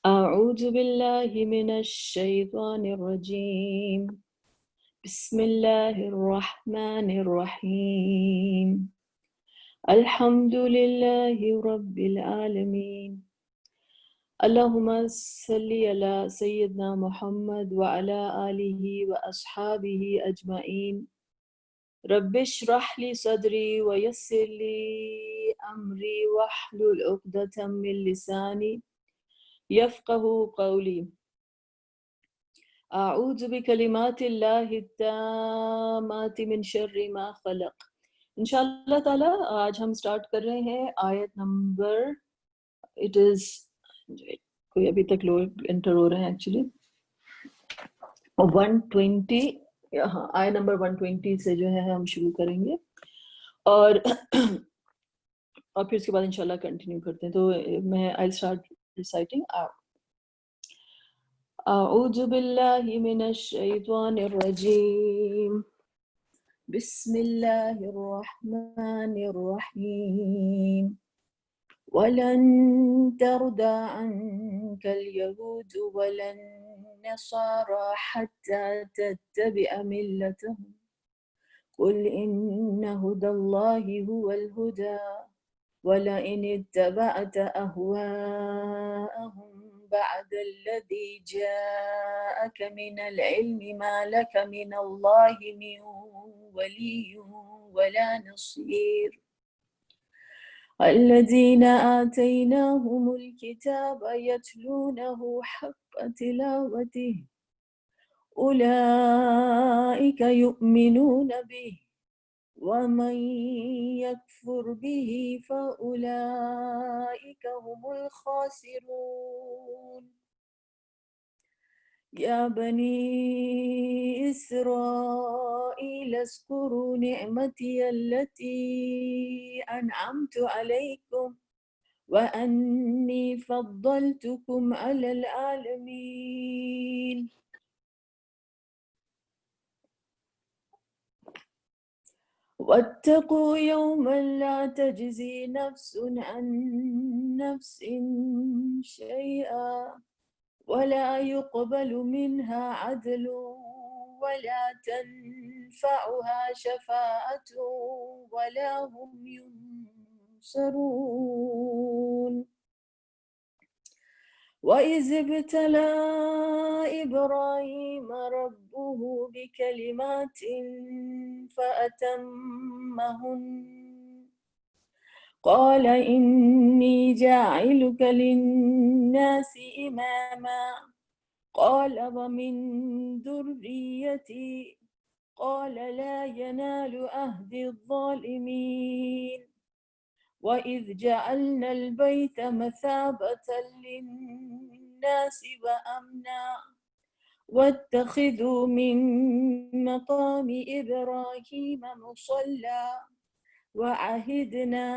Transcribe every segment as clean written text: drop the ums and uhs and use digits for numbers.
أعوذ بالله من الشيطان الرجيم بسم الله الرحمن الرحيم الحمد لله رب العالمين اللهم صل على سيدنا محمد وعلى آله وأصحابه أجمعين رب اشرح لي صدري ويسر لي أمري واحلل عقدة من لساني يفقه قولي اعوذ بکلمات اللہ التامات من شر ما خلق. انشاءاللہ تعالی آج ہم سٹارٹ کر رہے ہیں آیت نمبر اٹ از کوئی ابھی تک لوگ انٹر ہو رہے ہیں ایکچولی 120. ہاں آیت نمبر 120 سے جو ہے ہم شروع کریں گے اور پھر اس کے بعد انشاءاللہ کنٹینیو کرتے ہیں. تو میں آئی اسٹارٹ ریسائٹنگ. اعوذ باللہ من الشیطان الرجیم بسم اللہ الرحمن الرحیم وَلَن تَرْضَىٰ عَنكَ الْيَهُودُ وَلَا النَّصَارَىٰ حَتَّىٰ تَتَّبِعَ مِلَّتَهُمْ قُلْ إِنَّ هُدَى اللَّهِ هُوَ الْهُدَىٰ وَلَئِنِ اتَّبَعْتَ أَهْوَاءَهُمْ بَعْدَ الَّذِي جَاءَكَ مِنَ الْعِلْمِ مَا لَكَ مِنَ اللَّهِ مِنْ وَلِيٍّ وَلَا نَصِيرٍ الَّذِينَ آتَيْنَاهُمُ الْكِتَابَ يَتْلُونَهُ حَقَّ تِلَاوَتِهِ أُولَئِكَ يُؤْمِنُونَ بِهِ وَمَن يَكْفُرْ بِهِ فَأُولَئِكَ هُمُ الْخَاسِرُونَ يَا بَنِي إِسْرَائِيلَ اذْكُرُوا نِعْمَتِيَ الَّتِي أَنْعَمْتُ عَلَيْكُمْ وَأَنِّي فَضَّلْتُكُمْ عَلَى الْعَالَمِينَ. وَاتَّقُوا يَوْمًا لَا تَجْزِي نَفْسٌ عَن نَّفْسٍ شَيْئًا وَلَا يُقْبَلُ مِنْهَا عَدْلٌ وَلَا تَنفَعُهَا شَفَاعَةٌ وَلَا هُمْ يُنصَرُونَ. وَإِذِ ابْتَلَىٰ إِبْرَاهِيمَ رَبُّهُ بِكَلِمَاتٍ فَأَتَمَّهُنَّ قَالَ إِنِّي جَاعِلُكَ لِلنَّاسِ إِمَامًا قَالَ وَمِن ذُرِّيَّتِي قَالَ لَا يَنَالُ عَهْدِي الظَّالِمِينَ. وَإِذْ جَعَلْنَا الْبَيْتَ مَثَابَةً لِلنَّاسِ وَأَمْنًا وَاتَّخِذُوا مِن مَّقَامِ إِبْرَاهِيمَ مُصَلًّى وَعَهِدْنَا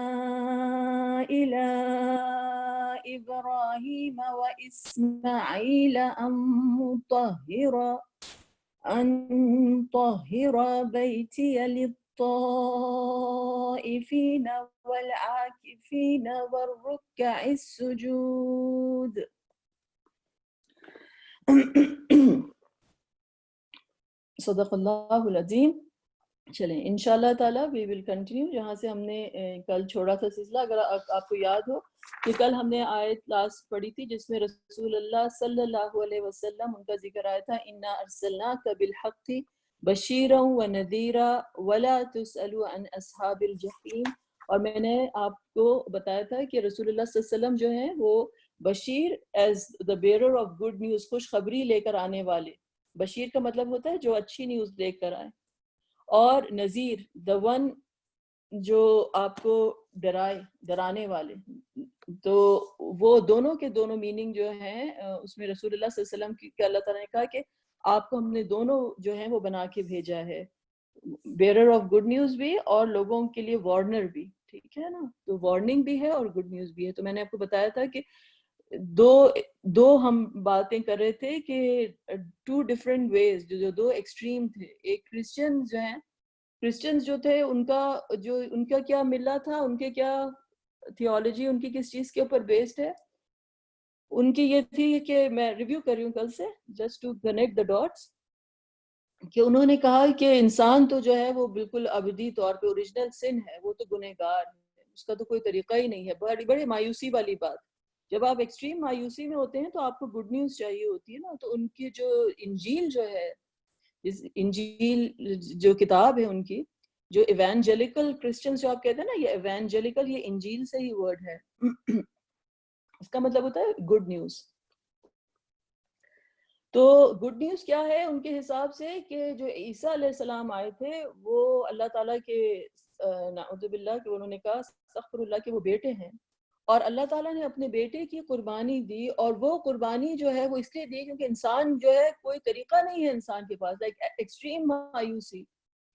إِلَىٰ إِبْرَاهِيمَ وَإِسْمَاعِيلَ أَن طَهِّرَا بَيْتِيَ لِلطَّائِفِينَ وَالْعَاكِفِينَ وَالرُّكَّعِ السُّجُودِ. صدق اللہ العظیم. چلیں انشاءاللہ تعالیٰ وی ول کنٹینیو جہاں سے ہم نے کل چھوڑا تھا سلسلہ. اگر آپ کو یاد ہو کہ کل ہم نے آیت لاسٹ پڑھی تھی جس میں رسول اللہ صلی اللہ علیہ وسلم ان کا ذکر آیا تھا انا ارسلناک بالحق بشیرا ونذیرا ولا تسأل عن اصحاب الجحیم. اور میں نے آپ کو بتایا تھا کہ رسول اللہ صلی اللہ علیہ وسلم جو ہیں وہ Bashir as the bearer of good news, خوشخبری لے کر آنے والے. بشیر کا مطلب ہوتا ہے جو اچھی نیوز لے کر آئے، اور نذیر the one جو آپ کو ڈرانے والے. تو وہ دونوں کے دونوں میننگ جو ہیں اس میں رسول اللہ صلی اللہ علیہ وسلم کی اللہ تعالیٰ نے کہا کہ آپ کو ہم نے دونوں جو ہیں وہ بنا کے بھیجا ہے، بیئرر آف گڈ نیوز بھی اور لوگوں کے لیے وارنر بھی. ٹھیک ہے نا، تو وارننگ بھی ہے اور گڈ نیوز بھی ہے. تو میں نے آپ کو بتایا تھا کہ دو ہم باتیں کر رہے تھے کہ ٹو ڈفرینٹ ویز، جو دو ایکسٹریم تھے. ایک کرسچنز جو تھے ان کا کیا ملہ تھا، ان کے کیا تھیولوجی، ان کی کس چیز کے اوپر بیسڈ ہے. ان کی یہ تھی کہ میں ریویو کر رہی ہوں کل سے just to connect the dots, کہ انہوں نے کہا کہ انسان تو جو ہے وہ بالکل ابدی طور پہ اوریجنل سن ہے، وہ تو گنہگار ہے، اس کا تو کوئی طریقہ ہی نہیں ہے. بڑی مایوسی والی بات. جب آپ ایکسٹریم مایوسی میں ہوتے ہیں تو آپ کو گڈ نیوز چاہیے ہوتی ہے نا. تو ان کی جو انجیل جو ہے، انجیل جو کتاب ہے ان کی، جو ایوانجیلیکل کرسچنز جو آپ کہتے ہیں نا، یہ ایوانجیلیکل یہ انجیل سے ہی ورڈ ہے. اس کا مطلب ہوتا ہے گڈ نیوز. تو گڈ نیوز کیا ہے ان کے حساب سے، کہ جو عیسیٰ علیہ السلام آئے تھے وہ اللہ تعالیٰ کے نعوذ باللہ کہ انہوں نے کہا استغفر اللہ کہ وہ بیٹے ہیں، اور اللہ تعالیٰ نے اپنے بیٹے کی قربانی دی، اور وہ قربانی جو ہے وہ اس لیے دی کیونکہ انسان جو ہے کوئی طریقہ نہیں ہے انسان کے پاس، لائک ایکسٹریم مایوسی،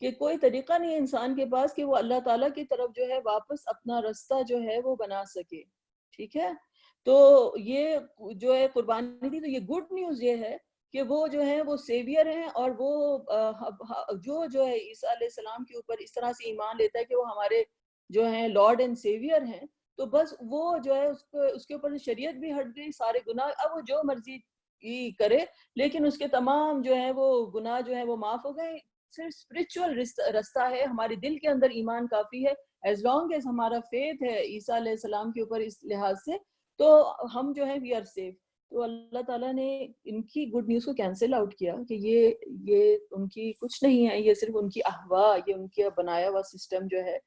کہ کوئی طریقہ نہیں ہے انسان کے پاس کہ وہ اللہ تعالیٰ کی طرف جو ہے واپس اپنا رستہ جو ہے وہ بنا سکے. ٹھیک ہے. تو یہ جو ہے قربانی دی. تو یہ گڈ نیوز یہ ہے کہ وہ جو ہے وہ سیویئر ہیں، اور وہ جو ہے عیسیٰ علیہ السلام کے اوپر اس طرح سے ایمان لیتا ہے کہ وہ ہمارے جو ہیں لارڈ اینڈ سیویئر ہیں، تو بس وہ جو ہے اس کے اوپر شریعت بھی ہٹ گئی، سارے گناہ، اب وہ جو مرضی کرے لیکن اس کے تمام جو ہے وہ گناہ جو ہے وہ معاف ہو گئے. صرف اسپرچول رستہ ہے، ہمارے دل کے اندر ایمان کافی ہے، ایز لانگ ایز ہمارا فیتھ ہے عیسیٰ علیہ السلام کے اوپر اس لحاظ سے، تو ہم جو ہیں وی آر سیف. تو اللہ تعالیٰ نے ان کی گڈ نیوز کو کینسل آؤٹ کیا کہ یہ ان کی کچھ نہیں ہے، یہ صرف ان کی احوا، یہ ان کا بنایا ہوا سسٹم جو ہے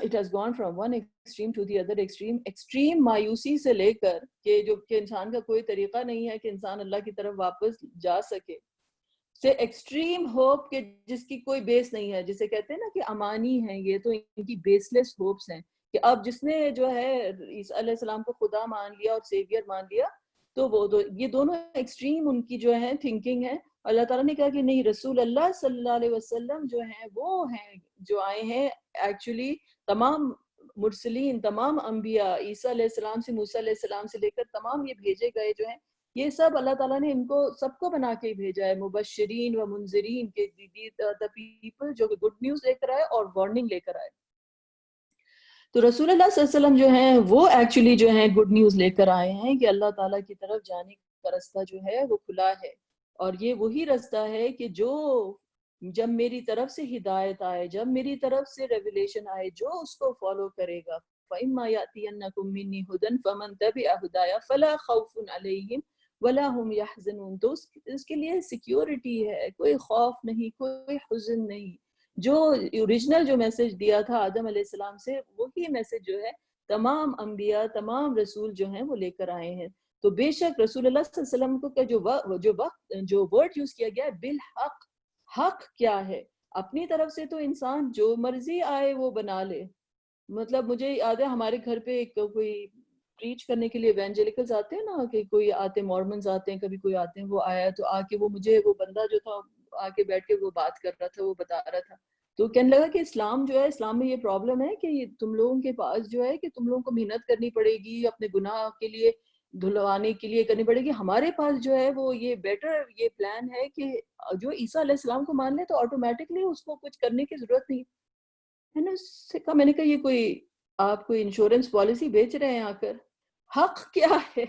it has gone from one extreme to the other extreme. Extreme مایوسی سے لے کر کہ انسان کا کوئی طریقہ نہیں ہے کہ انسان اللہ کی طرف واپس جا سکے، سے ایکسٹریم ہوپ کہ جس کی کوئی بیس نہیں ہے، جسے کہتے ہیں نا کہ امانی ہیں، یہ تو ان کی بیس لیس ہوپس ہیں، کہ اب جس نے جو ہے عیسیٰ علیہ السلام کو خدا مان لیا اور سیویئر مان لیا، تو وہ یہ دونوں ایکسٹریم ان کی جو ہے تھنکنگ ہے. اللہ تعالیٰ نے کہا کہ نہیں، رسول اللہ صلی اللہ علیہ وسلم جو ہیں وہ ہیں جو آئے ہیں ایکچولی تمام مرسلین، تمام انبیاء، عیسیٰ علیہ السلام سے موسیٰ علیہ السلام سے لے کر تمام یہ بھیجے گئے جو ہیں، یہ سب اللہ تعالیٰ نے ان کو سب کو بنا کے بھیجا ہے، مبشرین و منذرین، کے the people جو گڈ نیوز لے کر آئے اور وارننگ لے کر آئے. تو رسول اللہ صلی اللہ علیہ وسلم جو ہیں وہ ایکچولی جو ہیں گڈ نیوز لے کر آئے ہیں کہ اللہ تعالیٰ کی طرف جانے کا رستہ جو ہے وہ کھلا ہے، اور یہ وہی رستہ ہے کہ جو جب میری طرف سے ہدایت آئے، جب میری طرف سے ریویلیشن آئے، جو اس کو فالو کرے گا، فَإِمَّا يَأْتِيَنَّكُم مِّنِّي هُدًى فَمَن تَبِعَ هُدَايَ فَلَا خَوْفٌ عَلَيْهِمْ وَلَا هُمْ يَحْزَنُونَ. تو اس کے لیے سیکیورٹی ہے، کوئی خوف نہیں، کوئی حزن نہیں. جو اوریجنل جو میسج دیا تھا آدم علیہ السلام سے، وہی میسج جو ہے تمام انبیاء، تمام رسول جو ہیں وہ لے کر آئے ہیں. تو بے شک رسول اللہ صلی اللہ علیہ وسلم کو جو ورڈ یوز کیا گیا ہے بالحق، حق کیا ہے؟ اپنی طرف سے تو انسان جو مرضی آئے وہ بنا لے. مطلب مجھے یاد ہے ہمارے گھر پہ کوئی پریچ کرنے کے لیے ایونجیلیکلز آتے ہیں نا، کہ کوئی آتے مورمنز آتے ہیں، کبھی کوئی آتے ہیں، وہ آیا تو آ کے وہ مجھے، وہ بندہ جو تھا آ کے بیٹھ کے وہ بات کر رہا تھا، وہ بتا رہا تھا، تو کہنے لگا کہ اسلام جو ہے، اسلام میں یہ پرابلم ہے کہ تم لوگوں کے پاس جو ہے کہ تم لوگوں کو محنت کرنی پڑے گی اپنے گناہ کے لیے دھلوانے کے لیے کرنی پڑے گی. ہمارے پاس جو ہے وہ یہ بیٹر یہ پلان ہے کہ جو عیسیٰ علیہ السلام کو مان لے تو آٹومیٹکلی اس کو کچھ کرنے کی ضرورت نہیں. میں نے اس سے کہا، میں نے کہا یہ کوئی آپ کوئی انشورنس پالیسی بیچ رہے ہیں آ کر؟ حق کیا ہے؟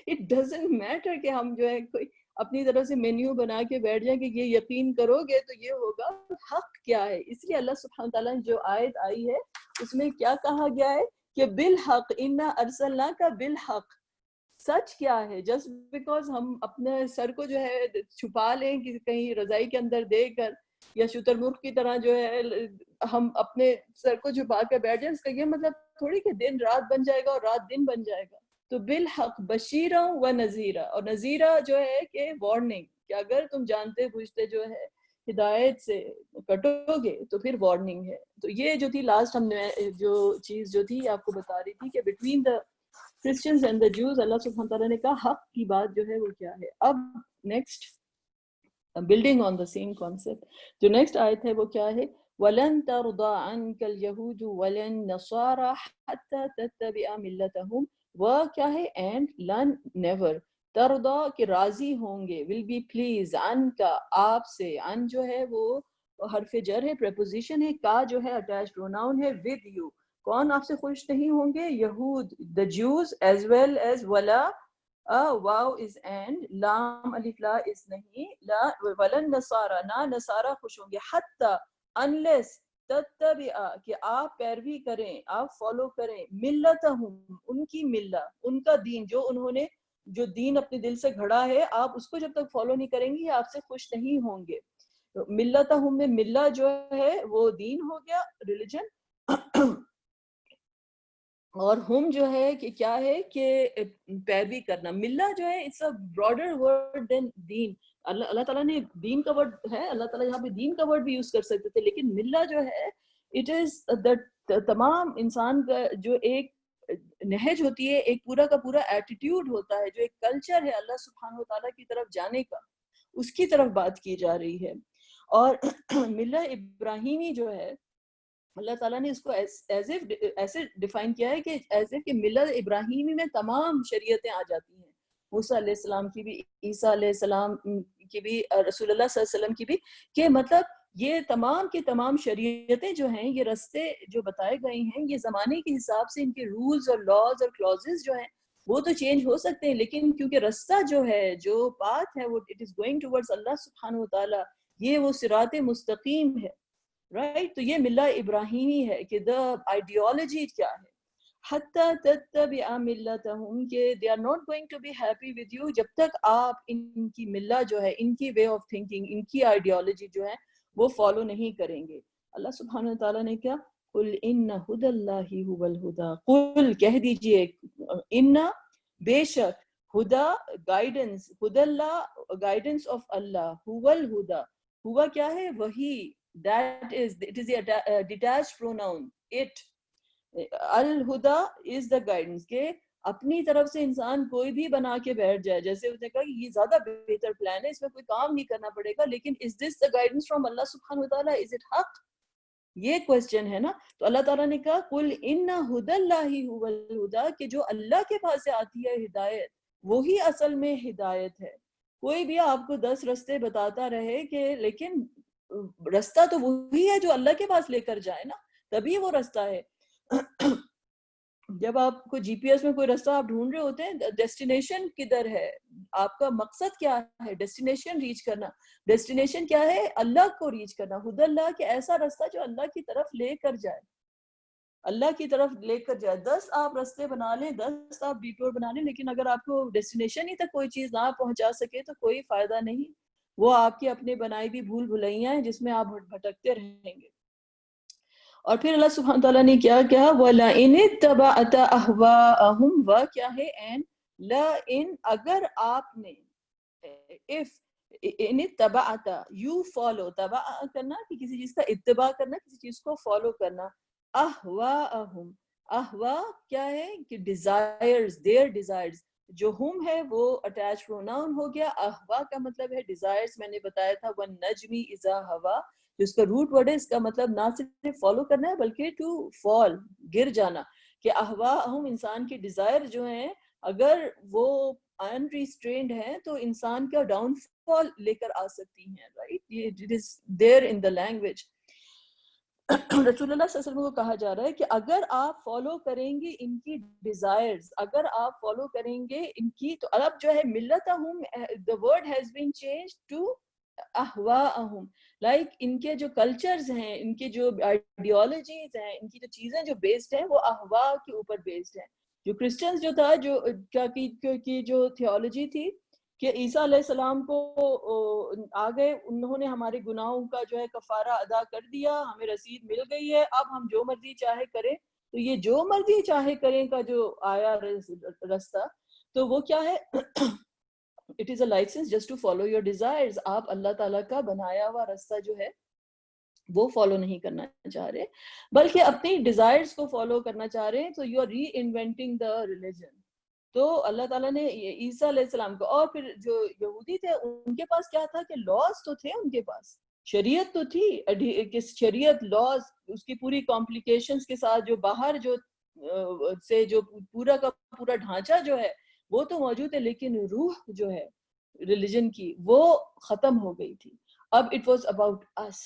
اٹ ڈزنٹ میٹر کہ ہم جو ہے کوئی اپنی طرف سے مینیو بنا کے بیٹھ جائیں کہ یہ یقین کرو گے تو یہ ہوگا. حق کیا ہے؟ اس لیے اللہ سبحانہ تعالیٰ نے جو آیت آئی ہے اس میں کیا کہا گیا ہے کہ بالحق انا ارسلناک بالحق. سچ کیا ہے؟ جسٹ بیکاز ہم اپنے سر کو جو ہے چھپا لیں کہ کہیں رضائی کے اندر دے کر، یا شتر مرغ کی طرح جو ہے ہم اپنے سر کو چھپا کر بیٹھ جائیں، اس کا یہ مطلب تھوڑی کہ دن رات بن جائے گا اور رات دن بن جائے گا. تو بالحق بشیرا و نذیرا، اور نذیرا جو ہے کہ وارننگ، کہ اگر تم جانتے بوجھتے جو ہے ہدایت سے کٹو گے تو پھر وارننگ ہے. تو یہ جو تھی لاسٹ ہم نے جو چیز جو تھی آپ کو بتا رہی تھی کہ between the Christians and the Jews اللہ سبحانہ تعالیٰ نے کہا حق کی بات جو ہے وہ کیا ہے. اب next building on the same concept, جو نیکسٹ آیت ہے وہ کیا ہے؟ وَلَن تَرْضَى عَنْكَ الْيَهُودُ وَلَا النَّصَارَى حَتَّى تَتَّبِعَ مِلَّتَهُمْ. وہ کیا ہے؟ اینڈ لن نیور، ترضا کہ راضی ہوں گے، ول بی پلیز، عن کا آپ سے، عن جو ہے وہ حرف جر ہے، پریپوزیشن ہے، کا جو ہے اٹیچ پروناؤن ہے، ود یو. کون آپ سے خوش نہیں ہوں گے؟ یہود، the Jews as well as ولا واو از اینڈ، لام الف لا از نہیں، لا ولن نصارا، نہ نصارا خوش ہوں گے، حتی unless تتبع کہ آپ پیروی کریں، آپ فالو کریں، ملتہم ان کی ملہ، ان کا دین، جو انہوں نے جو دین اپنے دل سے گھڑا ہے، آپ اس کو جب تک فالو نہیں کریں گے آپ سے خوش نہیں ہوں گے۔ ملتہم میں ملہ جو ہے وہ دین ہو گیا، ریلیجن، اور ہم جو ہے کہ کیا ہے کہ پیروی کرنا۔ ملہ جو ہے اٹس اے براڈر ورڈ دین دین۔ اللہ تعالیٰ نے دین کا ورڈ ہے، اللہ تعالیٰ یہاں پہ دین کا ورڈ بھی یوز کر سکتے تھے، لیکن ملہ جو ہے اٹ از تمام انسان کا جو ایک نہج ہوتی ہے، ایک پورا کا پورا ایٹیٹیوڈ ہوتا ہے، جو ایک کلچر ہے اللہ سبحانہ وتعالیٰ کی طرف جانے کا، اس کی طرف بات کی جا رہی ہے۔ اور ملہ ابراہیمی جو ہے اللہ تعالیٰ نے اس کو ایسے ڈیفائن کیا ہے کہ ایسے کہ ملت ابراہیمی میں تمام شریعتیں آ جاتی ہیں، موسیٰ علیہ السلام کی بھی، عیسیٰ علیہ السلام کی بھی، رسول اللہ صلی اللہ علیہ وسلم کی بھی، کہ مطلب یہ تمام کی تمام شریعتیں جو ہیں، یہ رستے جو بتائے گئے ہیں، یہ زمانے کے حساب سے ان کے رولز اور لاز اور کلوزز جو ہیں وہ تو چینج ہو سکتے ہیں، لیکن کیونکہ رستہ جو ہے، جو پاتھ ہے، وہ اٹ از گوئنگ ٹورڈز اللہ سبحانہ وتعالیٰ، یہ وہ صراط مستقیم ہے، رائٹ؟ تو یہ ملہ ابراہیمی ہے کہ دا آئیڈیالوجی کیا ہے، حتی تتبع ملتہم، کہ they are not going to be happy with you جب تک آپ ان کی ملہ جو ہے، ان کی وے آف تھنکنگ، ان کی آئیڈیالوجی جو ہے وہ فالو نہیں کریں گے۔ اللہ سبحانہ وتعالیٰ نے کیا، قل ان ھدی اللہ ھو الھدی، قل کہہ دیجئے، ان بے شک، ہدا گائیڈنس، ہدی اللہ گائیڈنس آف اللہ، ھو الھدی، ہوا کیا ہے، وہی، that is, it is a detached pronoun, it، Alhuda is the guidance، کہ اپنی طرف سے انسان کوئی بھی بنا کے بیٹھ جائے، جیسے اس نے کہا کہ یہ زیادہ بہتر پلان ہے، اس میں کوئی کام نہیں کرنا پڑے گا، لیکن is this the guidance from اللہ سبحانہ وتعالیٰ، is it حق؟ یہ کوسچن ہے نا۔ تو اللہ تعالیٰ نے کہا قل ان ھدی اللہ ھو الھدی، کہ جو اللہ کے پاس سے آتی ہے ہدایت وہی اصل میں ہدایت ہے۔ کوئی بھی آپ کو 10 رستے بتاتا رہے کہ، لیکن رستہ تو وہی ہے جو اللہ کے پاس لے کر جائے نا، تبھی وہ رستہ ہے۔ جب آپ کو جی پی ایس میں کوئی رستہ آپ ڈھونڈ رہے ہوتے ہیں، ڈیسٹینیشن کدھر ہے، آپ کا مقصد کیا ہے، ڈیسٹینیشن ریچ کرنا، ڈیسٹینیشن کیا ہے، اللہ کو ریچ کرنا، ہدی اللہ، کہ ایسا رستہ جو اللہ کی طرف لے کر جائے، اللہ کی طرف لے کر جائے۔ 10 آپ رستے بنا لیں، 10 آپ ڈیٹور بنا لیں، لیکن اگر آپ کو ڈیسٹینیشن ہی تک کوئی چیز نہ پہنچا سکے تو کوئی فائدہ نہیں، وہ آپ کے اپنے بنائی بھی بھول بھلائیاں ہیں جس میں آپ بھٹکتے رہیں گے۔ اور پھر اللہ سبحانہ تعالیٰ نے کیا کیا، وَلَئِنِ اتَّبَعْتَ أَهْوَاءَهُمْ، وہ کیا ہے، اینڈ لَئِن، اگر آپ نے، if ان اتبعت، یو فالو، تبع کرنا کہ کسی چیز کا اتباع کرنا، کسی چیز کو فالو کرنا، اہواءہم، اہوا کیا ہے کہ ڈیزائرز، دیئر ڈیزائرز، جو ہم ہے وہ اٹیچ پروناؤن ہو گیا، اہوا کا مطلب ہے ڈیزائرز، میں نے بتایا تھا وَالنَّجْمِ اِذَا ہَوَا، جس کا روٹ ورڈ ہے، اس کا مطلب نہ صرف فالو کرنا ہے بلکہ ٹو فال، گر جانا، کہ اہواءہم، انسان کی ڈیزائر جو ہیں اگر وہ unrestrained ہے تو انسان کا ڈاؤن فال لے کر آ سکتی ہیں، رائٹ؟ یہ it is there in the language. رسول اللہ صلی اللہ علیہ وسلم کو کہا جا رہا ہے کہ اگر آپ فالو کریں گے ان کی ڈیزائرز، اگر آپ فالو کریں گے ان کی، تو اب جو ہے ملتہم، the word has been changed to اہواءہم، لائک ان کے جو کلچرز ہیں، ان کے جو آئیڈیالوجیز ہیں، ان کی جو چیزیں جو بیسڈ ہیں وہ اہواء کے اوپر بیسڈ ہیں۔ جو کرسچنز جو تھا، جو کی جو تھیولوجی تھی کہ عیسیٰ علیہ السلام کو آ گئے، انہوں نے ہمارے گناہوں کا جو ہے کفارہ ادا کر دیا، ہمیں رسید مل گئی ہے، اب ہم جو مرضی چاہے کریں، تو یہ جو مرضی چاہے کریں کا جو آیا رستہ، تو وہ کیا ہے، it is a license just to follow your desires۔ آپ اللہ تعالیٰ کا بنایا ہوا رستہ جو ہے وہ فالو نہیں کرنا چاہ رہے بلکہ اپنی ڈیزائرز کو فالو کرنا چاہ رہے ہیں، تو you are reinventing the religion. تو اللہ تعالیٰ نے عیسیٰ علیہ السلام کو، اور پھر جو یہودی تھے ان کے پاس کیا تھا کہ لاز تو تھے، ان کے پاس شریعت تو تھی، شریعت، لاز، اس کی پوری کمپلیکیشنز کے ساتھ، جو باہر جو سے جو پورا کا پورا ڈھانچہ جو ہے وہ تو موجود ہے، لیکن روح جو ہے ریلیجن کی وہ ختم ہو گئی تھی۔ اب اٹ واز اباؤٹ اس،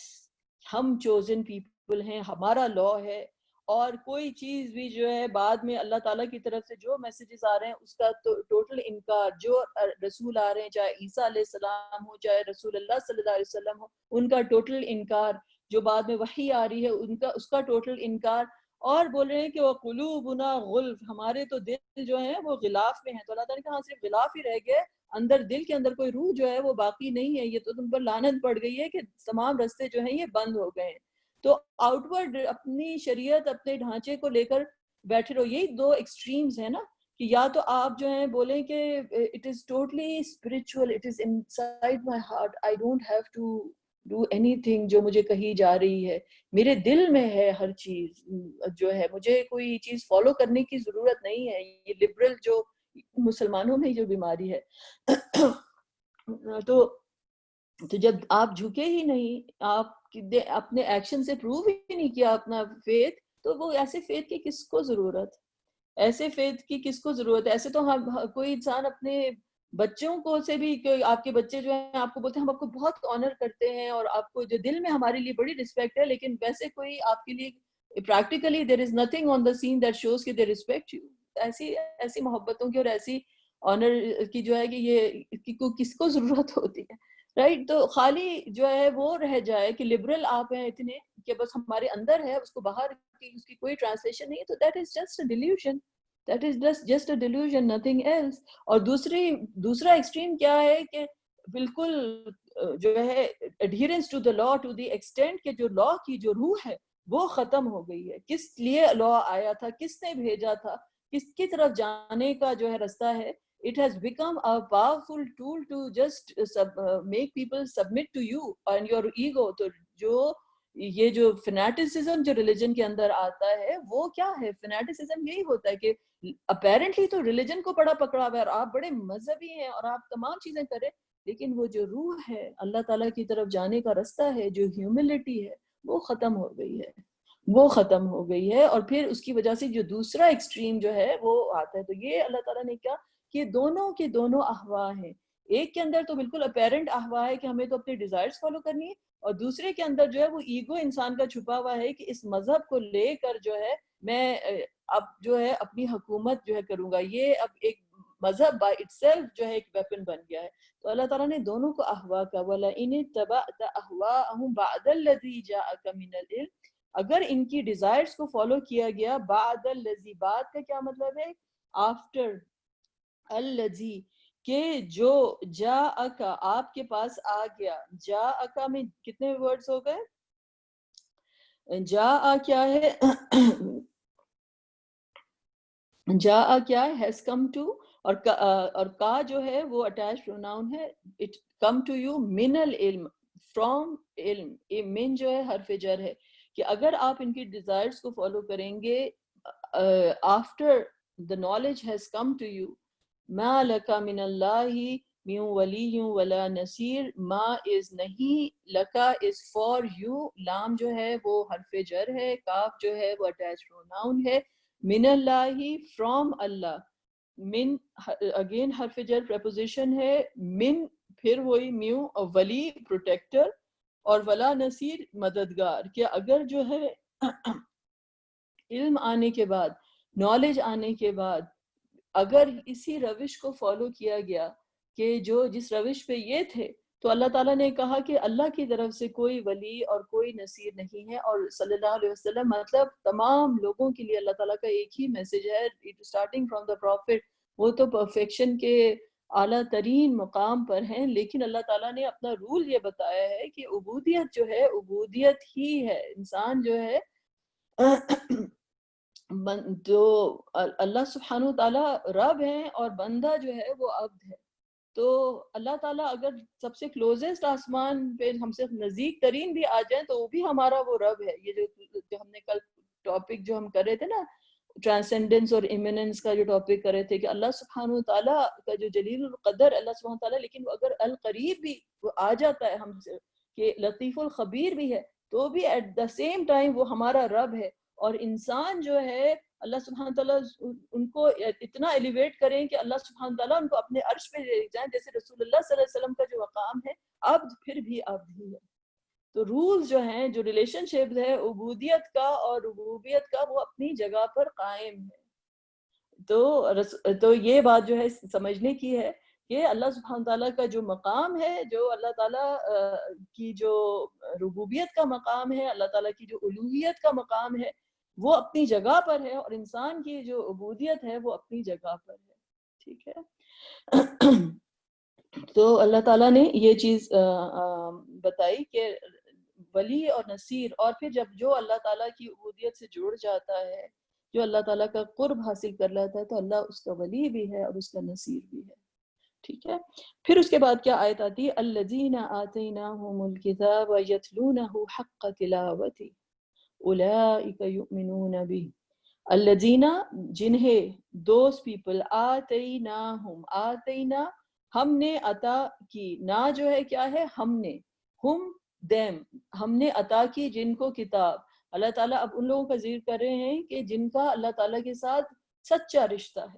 ہم چوزن پیپل ہیں، ہمارا لا ہے، اور کوئی چیز بھی جو ہے بعد میں اللہ تعالیٰ کی طرف سے جو میسیجز آ رہے ہیں اس کا تو ٹوٹل انکار. جو رسول آ رہے ہیں چاہے عیسیٰ علیہ السلام ہو چاہے رسول اللہ صلی اللہ علیہ وسلم ہو, ان کا ٹوٹل انکار. جو بعد میں وحی آ رہی ہے اس کا ٹوٹل انکار. اور بول رہے ہیں کہ وہ قلوبنا غلف, ہمارے تو دل جو ہیں وہ غلاف میں ہیں. تو اللہ تعالیٰ نے کہا صرف غلاف ہی رہ گئے, اندر دل کے اندر کوئی روح جو ہے وہ باقی نہیں ہے. یہ تو تم پر لعنت پڑ گئی ہے کہ تمام رستے جو ہیں یہ بند ہو گئے ہیں. تو آؤٹ ورڈ اپنی شریعت اپنے ڈھانچے کو لے کر بیٹھے رہو. یہی دو ایکسٹریمز ہیں نا, کہ یا تو آپ جو ہیں بولیں کہ it is totally spiritual, it is inside my heart, I don't have to do anything جو مجھے کہی جا رہی ہے, میرے دل میں ہے ہر چیز جو ہے, مجھے کوئی چیز فالو کرنے کی ضرورت نہیں ہے. یہ لبرل جو مسلمانوں میں جو بیماری ہے. تو جب آپ جھکے ہی نہیں, آپ اپنے ایکشن سے پروو ہی نہیں کیا اپنا فیتھ, تو وہ ایسے فیتھ کی کس کو ضرورت, ایسے فیتھ کی کس کو ضرورت ہے. ایسے تو ہم کوئی انسان اپنے بچوں کو سے بھی, آپ کے بچے جو ہیں آپ کو بولتے ہیں ہم آپ کو بہت آنر کرتے ہیں اور آپ کو جو دل میں ہمارے لیے بڑی رسپیکٹ ہے, لیکن ویسے کوئی آپ کے لیے practically there is nothing on the scene that shows کہ دے رسپیکٹ یو. ایسی محبتوں کی اور ایسی آنر کی جو ہے کہ یہ کس کو ضرورت ہوتی ہے, رائٹ. تو خالی جو ہے وہ رہ جائے کہ لبرل آپ ہیں اتنے کہ بس ہمارے اندر ہے, اس کو باہر کی اس کی کوئی ٹرانسلیشن نہیں ہے, تو that is just a delusion, that is just a delusion, nothing else. اور دوسرا ایکسٹریم کیا ہے کہ بالکل جو ہے adherence to the law to the extent کہ جو لا کی جو روح ہے وہ ختم ہو گئی ہے. کس لیے لا آیا تھا, کس نے بھیجا تھا, کس کی طرف جانے کا جو ہے رستہ ہے, it has become a powerful tool to just make people submit to you and your ego. تو یہ جو فنیٹسزم جو ریلیجن کے اندر آتا ہے وہ کیا ہے, فنیٹسزم یہی ہوتا ہے کہ اپیرنٹلی تو ریلیجن کو بڑا پکڑا ہوا ہے اور آپ بڑے مذہبی ہیں اور آپ تمام چیزیں کریں, لیکن وہ جو روح ہے اللہ تعالیٰ کی طرف جانے کا رستہ ہے, جو ہیوملٹی ہے وہ ختم ہو گئی ہے, وہ ختم ہو گئی ہے. اور پھر اس کی وجہ سے جو دوسرا ایکسٹریم جو ہے وہ آتا ہے. تو یہ اللہ تعالیٰ نے کیا کہ دونوں کے دونوں احوا ہیں. ایک کے اندر تو بالکل اپیرنٹ احوا ہے کہ ہمیں تو اپنے ڈیزائرز فالو کرنی ہے, اور دوسرے کے اندر جو ہے وہ ایگو انسان کا چھپا ہوا ہے کہ اس مذہب کو لے کر جو ہے میں اب جو ہے اپنی حکومت جو ہے کروں گا. یہ اب ایک مذہب بائی اٹ سیلف جو ہے ایک ویپن بن گیا ہے. تو اللہ تعالیٰ نے دونوں کو احوا کا, وَلَئِنِ اتَّبَعْتَ أَهْوَاءَهُمْ بَعْدَ الَّذِي جَاءَكَ مِنَ الْعِلْمِ, اگر ان کی ڈیزائرز کو فالو کیا گیا, بعد الذی, بعد کا کیا مطلب ہے, آفٹر, الذی کہ جو جاءک آپ کے پاس آ گیا. جاءک میں کتنے ورڈز ہو گئے, جاء کیا ہے, جاء کیا ہے, has come to, اور کا جو ہے وہ اٹیچ پروناؤن ہے, it come to you من العلم, from علم. من جو ہے حرف جر ہے کہ اگر آپ ان کی ڈیزائرز کو فالو کریں گے after the knowledge has come to you, ما لکا من اللہ من ولی ولا نصیر. ما از نہیں, لکا از فار یو, لام جو ہے وہ حرف جر ہے, کاف جو ہے وہ اٹیچ پروناؤن ہے, من اللہ فرام اللہ, من اگین حرف جر پریپوزیشن ہے, من پھر وہی میو, اور ولی پروٹیکٹر, اور ولا نصیر مددگار. کہ اگر جو ہے علم آنے کے بعد, نالج آنے کے بعد اگر اسی روش کو فالو کیا گیا کہ جو جس روش پہ یہ تھے, تو اللہ تعالیٰ نے کہا کہ اللہ کی طرف سے کوئی ولی اور کوئی نصیر نہیں ہے. اور صلی اللہ علیہ وسلم مطلب تمام لوگوں کے لیے اللہ تعالیٰ کا ایک ہی میسج ہے, اسٹارٹنگ فرام دا پروفٹ. وہ تو پرفیکشن کے اعلیٰ ترین مقام پر ہیں, لیکن اللہ تعالیٰ نے اپنا رول یہ بتایا ہے کہ عبودیت جو ہے عبودیت ہی ہے. انسان جو ہے جو اللہ سبحانہ تعالیٰ رب ہیں اور بندہ جو ہے وہ عبد ہے. تو اللہ تعالیٰ اگر سب سے کلوزسٹ آسمان پہ ہم سے نزدیک ترین بھی آ جائیں تو وہ بھی ہمارا وہ رب ہے. یہ جو ہم نے کل ٹاپک جو ہم کر رہے تھے نا, ٹرانسینڈنس اور ایمیننس کا جو ٹاپک کر رہے تھے, کہ اللہ سبحانہ تعالیٰ کا جو جلیل القدر اللہ سبحانہ تعالیٰ, لیکن اگر القریب بھی وہ آ جاتا ہے ہم سے کہ لطیف الخبیر بھی ہے, تو بھی ایٹ دا سیم ٹائم وہ ہمارا رب ہے. اور انسان جو ہے اللہ سبحانہ تعالیٰ ان کو اتنا ایلیویٹ کریں کہ اللہ سبحانہ تعالیٰ ان کو اپنے عرش پہ لے جائیں, جیسے رسول اللہ صلی اللہ علیہ وسلم کا جو مقام ہے عبد پھر بھی عبد ہی ہے. تو رولز جو ہیں، جو ریلیشن شپ ہے عبودیت کا اور ربوبیت کا، وہ اپنی جگہ پر قائم ہے. تو یہ بات جو ہے سمجھنے کی ہے کہ اللہ سبحانہ تعالیٰ کا جو مقام ہے، جو اللہ تعالیٰ کی جو ربوبیت کا مقام ہے، اللہ تعالیٰ کی جو الوہیت کا مقام ہے، وہ اپنی جگہ پر ہے، اور انسان کی جو عبودیت ہے وہ اپنی جگہ پر ہے. ٹھیک ہے. تو اللہ تعالیٰ نے یہ چیز بتائی کہ ولی اور نصیر، اور پھر جب جو اللہ تعالیٰ کی عبودیت سے جڑ جاتا ہے، جو اللہ تعالیٰ کا قرب حاصل کر لیتا ہے، تو اللہ اس کا ولی بھی ہے اور اس کا نصیر بھی ہے. ٹھیک ہے. پھر اس کے بعد کیا آیت آتی ہے؟ الذین آتیناہم الکتاب یتلونہ حق تلاوتہ اولئک یؤمنون بہ. الذین، جنہیں، دوز پیپل، آتیناہم، آتینا ہم نے عطا کی، نا جو ہے کیا ہے؟ ہم نے، ہم دیم، ہم نے عطا کی جن کو کتاب. اللہ تعالیٰ اب ان لوگوں کا ذکر کر رہے ہیں کہ جن کا اللہ تعالیٰ کے ساتھ سچا رشتہ ہے،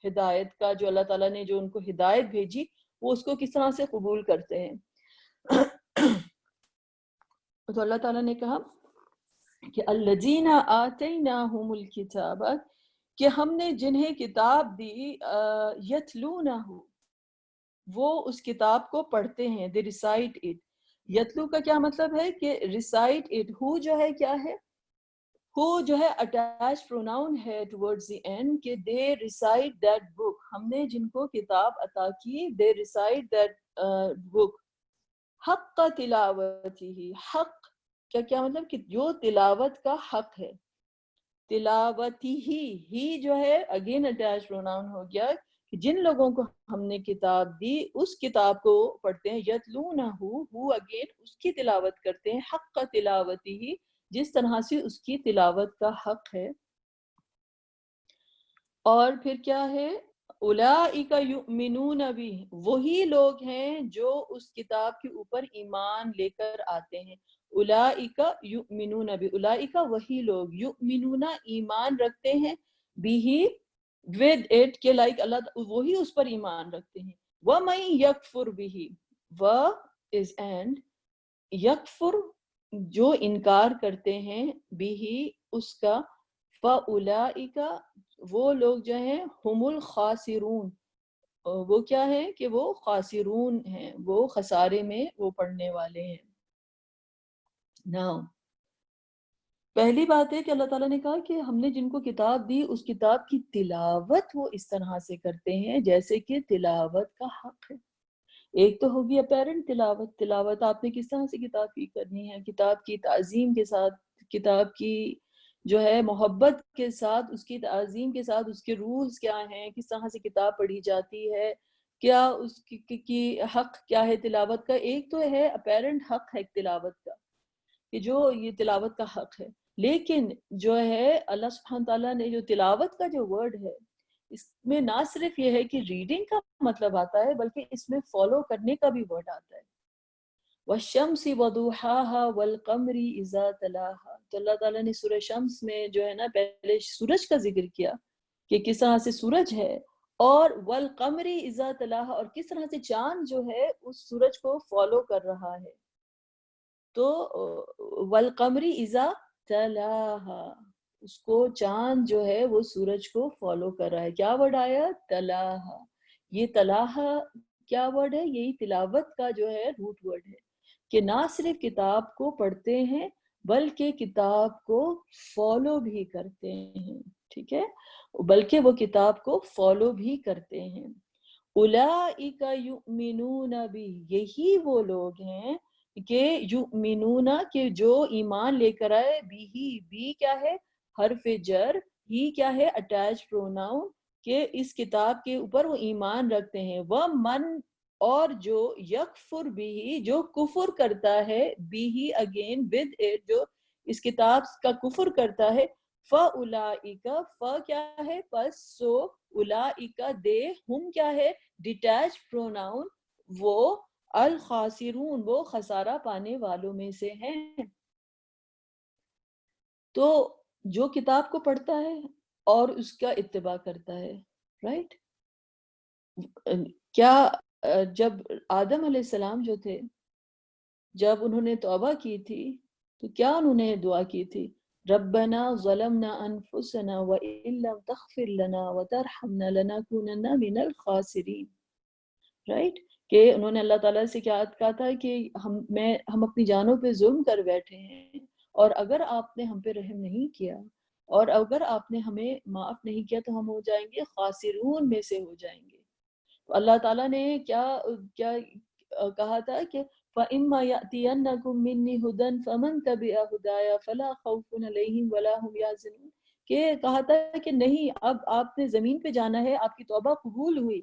ہدایت کا، جو اللہ تعالیٰ نے جو ان کو ہدایت بھیجی وہ اس کو کس طرح سے قبول کرتے ہیں. تو اللہ تعالیٰ نے کہا کہ الذین آتیناہم الکتاب، کہ ہم نے جنہیں کتاب دی، یتلونہ، وہ اس کتاب کو پڑھتے ہیں، they recite it. یتلو کا کیا مطلب ہے کہ recite it. who جو ہے کیا ہے؟ who جو ہے attached pronoun ہے towards the end کہ they recite that book. ہم نے جن کو کتاب عطا کی they recite that book. حق تلاوتہ، حق کا کیا مطلب کہ جو تلاوت کا حق ہے. تلاوتی ہی جو ہے اگین اٹیچ پروناؤن ہو گیا کہ جن لوگوں کو ہم نے کتاب دی اس کتاب کو پڑھتے ہیں. یتلونہ، اگین اس کی تلاوت کرتے ہیں. حق تلاوتی ہی، جس طرح سے اس کی تلاوت کا حق ہے. اور پھر کیا ہے؟ اولئک یؤمنون بہ، وہی لوگ ہیں جو اس کتاب کے اوپر ایمان لے کر آتے ہیں. اولئک یؤمنون بہ، اولئک وہی لوگ، یؤمنون ایمان رکھتے ہیں، بہ ود اٹ، کہ لائک اللہ وہی اس پر ایمان رکھتے ہیں. وَمَن یکفر بہ، و از اینڈ، یکفر جو انکار کرتے ہیں، بہ اس کا، فَأُولَئِکَ وہ لوگ جو ہیں، ہم الخاسرون، وہ کیا ہے کہ وہ خاسرون ہیں، وہ خسارے میں وہ پڑنے والے ہیں. Now پہلی بات ہے کہ اللہ تعالیٰ نے کہا کہ ہم نے جن کو کتاب دی اس کتاب کی تلاوت وہ اس طرح سے کرتے ہیں جیسے کہ تلاوت کا حق ہے. ایک تو ہوگی اپیرنٹ تلاوت، تلاوت آپ نے کس طرح سے کتاب کی کرنی ہے، کتاب کی تعظیم کے ساتھ، کتاب کی جو ہے محبت کے ساتھ، اس کی تعظیم کے ساتھ. اس کے رولز کیا ہیں، کس طرح سے کتاب پڑھی جاتی ہے، کیا اس کی حق کیا ہے تلاوت کا. ایک تو ہے اپیرنٹ حق ہے تلاوت کا کہ جو یہ تلاوت کا حق ہے، لیکن جو ہے اللہ سبحانہ تعالیٰ نے جو تلاوت کا جو ورڈ ہے اس میں نہ صرف یہ ہے کہ ریڈنگ کا مطلب آتا ہے بلکہ اس میں فالو کرنے کا بھی ورڈ آتا ہے. وَالشَّمْسِ وَضُحَاهَا وَالْقَمْرِ إِذَا تَلَاهَا. تو اللہ تعالیٰ نے سورہ شمس میں جو ہے نا پہلے سورج کا ذکر کیا کہ کس طرح سے سورج ہے، اور وَالْقَمْرِ إِذَا تَلَاهَا، اور کس طرح سے چاند جو ہے اس سورج کو فالو کر رہا ہے. تو وَالْقَمْرِ إِذَا تَلَاهَا، اس کو چاند جو ہے وہ سورج کو فالو کر رہا ہے. کیا ورڈ آیا؟ تلاہا. یہ تلاہا کیا ورڈ ہے؟ یہی تلاوت کا جو ہے روٹ ورڈ ہے کہ نہ صرف کتاب کو پڑھتے ہیں بلکہ کتاب کو فالو بھی کرتے ہیں. ٹھیک ہے، بلکہ وہ کتاب کو فالو بھی کرتے ہیں. اولئک یؤمنون بہ، یہی وہ لوگ ہیں کہ یؤمنون، کہ جو ایمان لے کر آئے، بھی کیا ہے؟ حرف جر، ہی کیا ہے؟ اٹیچ پروناؤن، کہ اس کتاب کے اوپر وہ ایمان رکھتے ہیں. وَمَن، اور جو، یکفر بھی جو کفر کرتا ہے، بھی اگین ود اٹ، جو اس کتاب کا کفر کرتا ہے. فَأُولَئِکَ، کیا ہے؟ پس سو، اولئک دے، ہم کیا ہے؟ ڈیٹیچ پروناؤن، وہ الخاسرون، وہ خسارہ پانے والوں میں سے ہیں. تو جو کتاب کو پڑھتا ہے اور اس کا اتباع کرتا ہے، رائٹ. کیا جب آدم علیہ السلام جو تھے جب انہوں نے توبہ کی تھی تو کیا انہوں نے دعا کی تھی؟ ربنا ظلمنا انفسنا وان لم تغفر لنا وترحمنا لنكونن من الخاسرین، رائٹ؟ کہ انہوں نے اللہ تعالیٰ سے کیا کہا تھا کہ ہم اپنی جانوں پہ ظلم کر بیٹھے ہیں، اور اگر آپ نے ہم پہ رحم نہیں کیا اور اگر آپ نے ہمیں معاف نہیں کیا تو ہم ہو جائیں گے خاسرون میں سے ہو جائیں گے۔ تو اللہ تعالیٰ نے کیا کیا کہا تھا کہ فَإِمَّا يَأْتِيَنَّكُم مِّنِّي هُدًى فَمَن تَبِعَ هُدَايَ فَلَا خَوْفٌ عَلَيْهِمْ وَلَا هُمْ يَحْزَنُونَ، کہ کہا تھا کہ نہیں، اب آپ نے زمین پہ جانا ہے، آپ کی توبہ قبول ہوئی،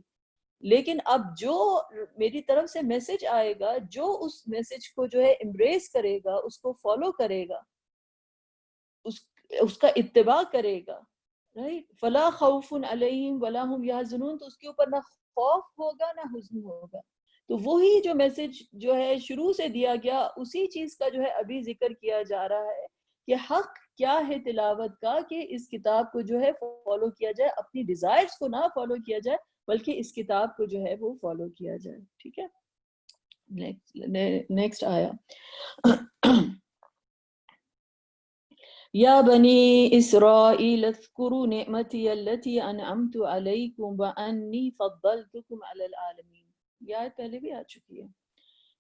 لیکن اب جو میری طرف سے میسج آئے گا، جو اس میسج کو جو ہے امبریس کرے گا، اس کو فالو کرے گا، اس کا اتباع کرے گا، رائٹ؟ فلا خوف علیہم ولا هم یحزنون، تو اس کے اوپر نہ خوف ہوگا نہ حزن ہوگا۔ تو وہی جو میسج جو ہے شروع سے دیا گیا، اسی چیز کا جو ہے ابھی ذکر کیا جا رہا ہے کہ حق کیا ہے تلاوت کا، کہ اس کتاب کو جو ہے فالو کیا جائے، اپنی ڈیزائرز کو نہ فالو کیا جائے بلکہ اس کتاب کو جو ہے وہ فالو کیا جائے۔ ٹھیک ہے، نیکسٹ آیا یا بنی اسرائیل اذکروا نعمتی التي انعمت علیکم وانی فضلتکم علی العالمین۔ یہ آیت پہلے بھی آ چکی ہے۔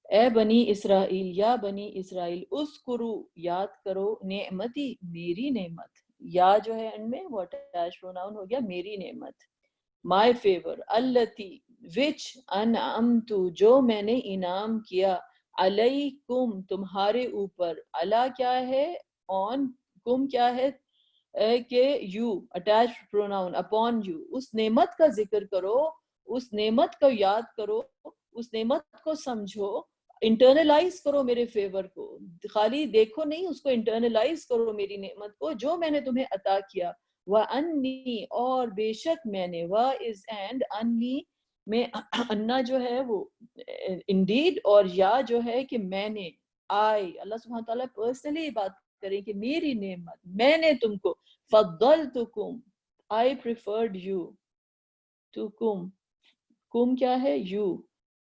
اے بنی اسرائیل، یا بنی اسرائیل، اذکروا، یاد کرو، نعمتی، میری نعمت، یا جو ہے ان میں وہ اٹیچ پروناؤن ہو گیا، میری نعمت، my favor، التی، which انعمت، جو میں نے انعام کیا، علیکم، تمہارے اوپر، علی کیا ہے، on، کم کیا ہے کہ you, attach pronoun, upon you, اس نعمت کا ذکر کرو، اس نعمت کو یاد کرو، اس نعمت کو سمجھو، انٹرنلائز کرو میرے فیور کو، خالی دیکھو نہیں، اس کو انٹرنلائز کرو میری نعمت کو جو میں نے تمہیں عطا کیا۔ وَأَنِّي، اور بے شک میں نے، وَإِذْ اینڈ، أَنِّي میں، انا جو ہے وہ انڈیڈ، اور یا جو ہے کہ میں نے، آئی، اللہ سبحانہ تعالیٰ پرسنلی بات کریں کہ میری نعمت، میں نے تم کو، فضلتکم، I preferred you to کم کیا ہے، یو،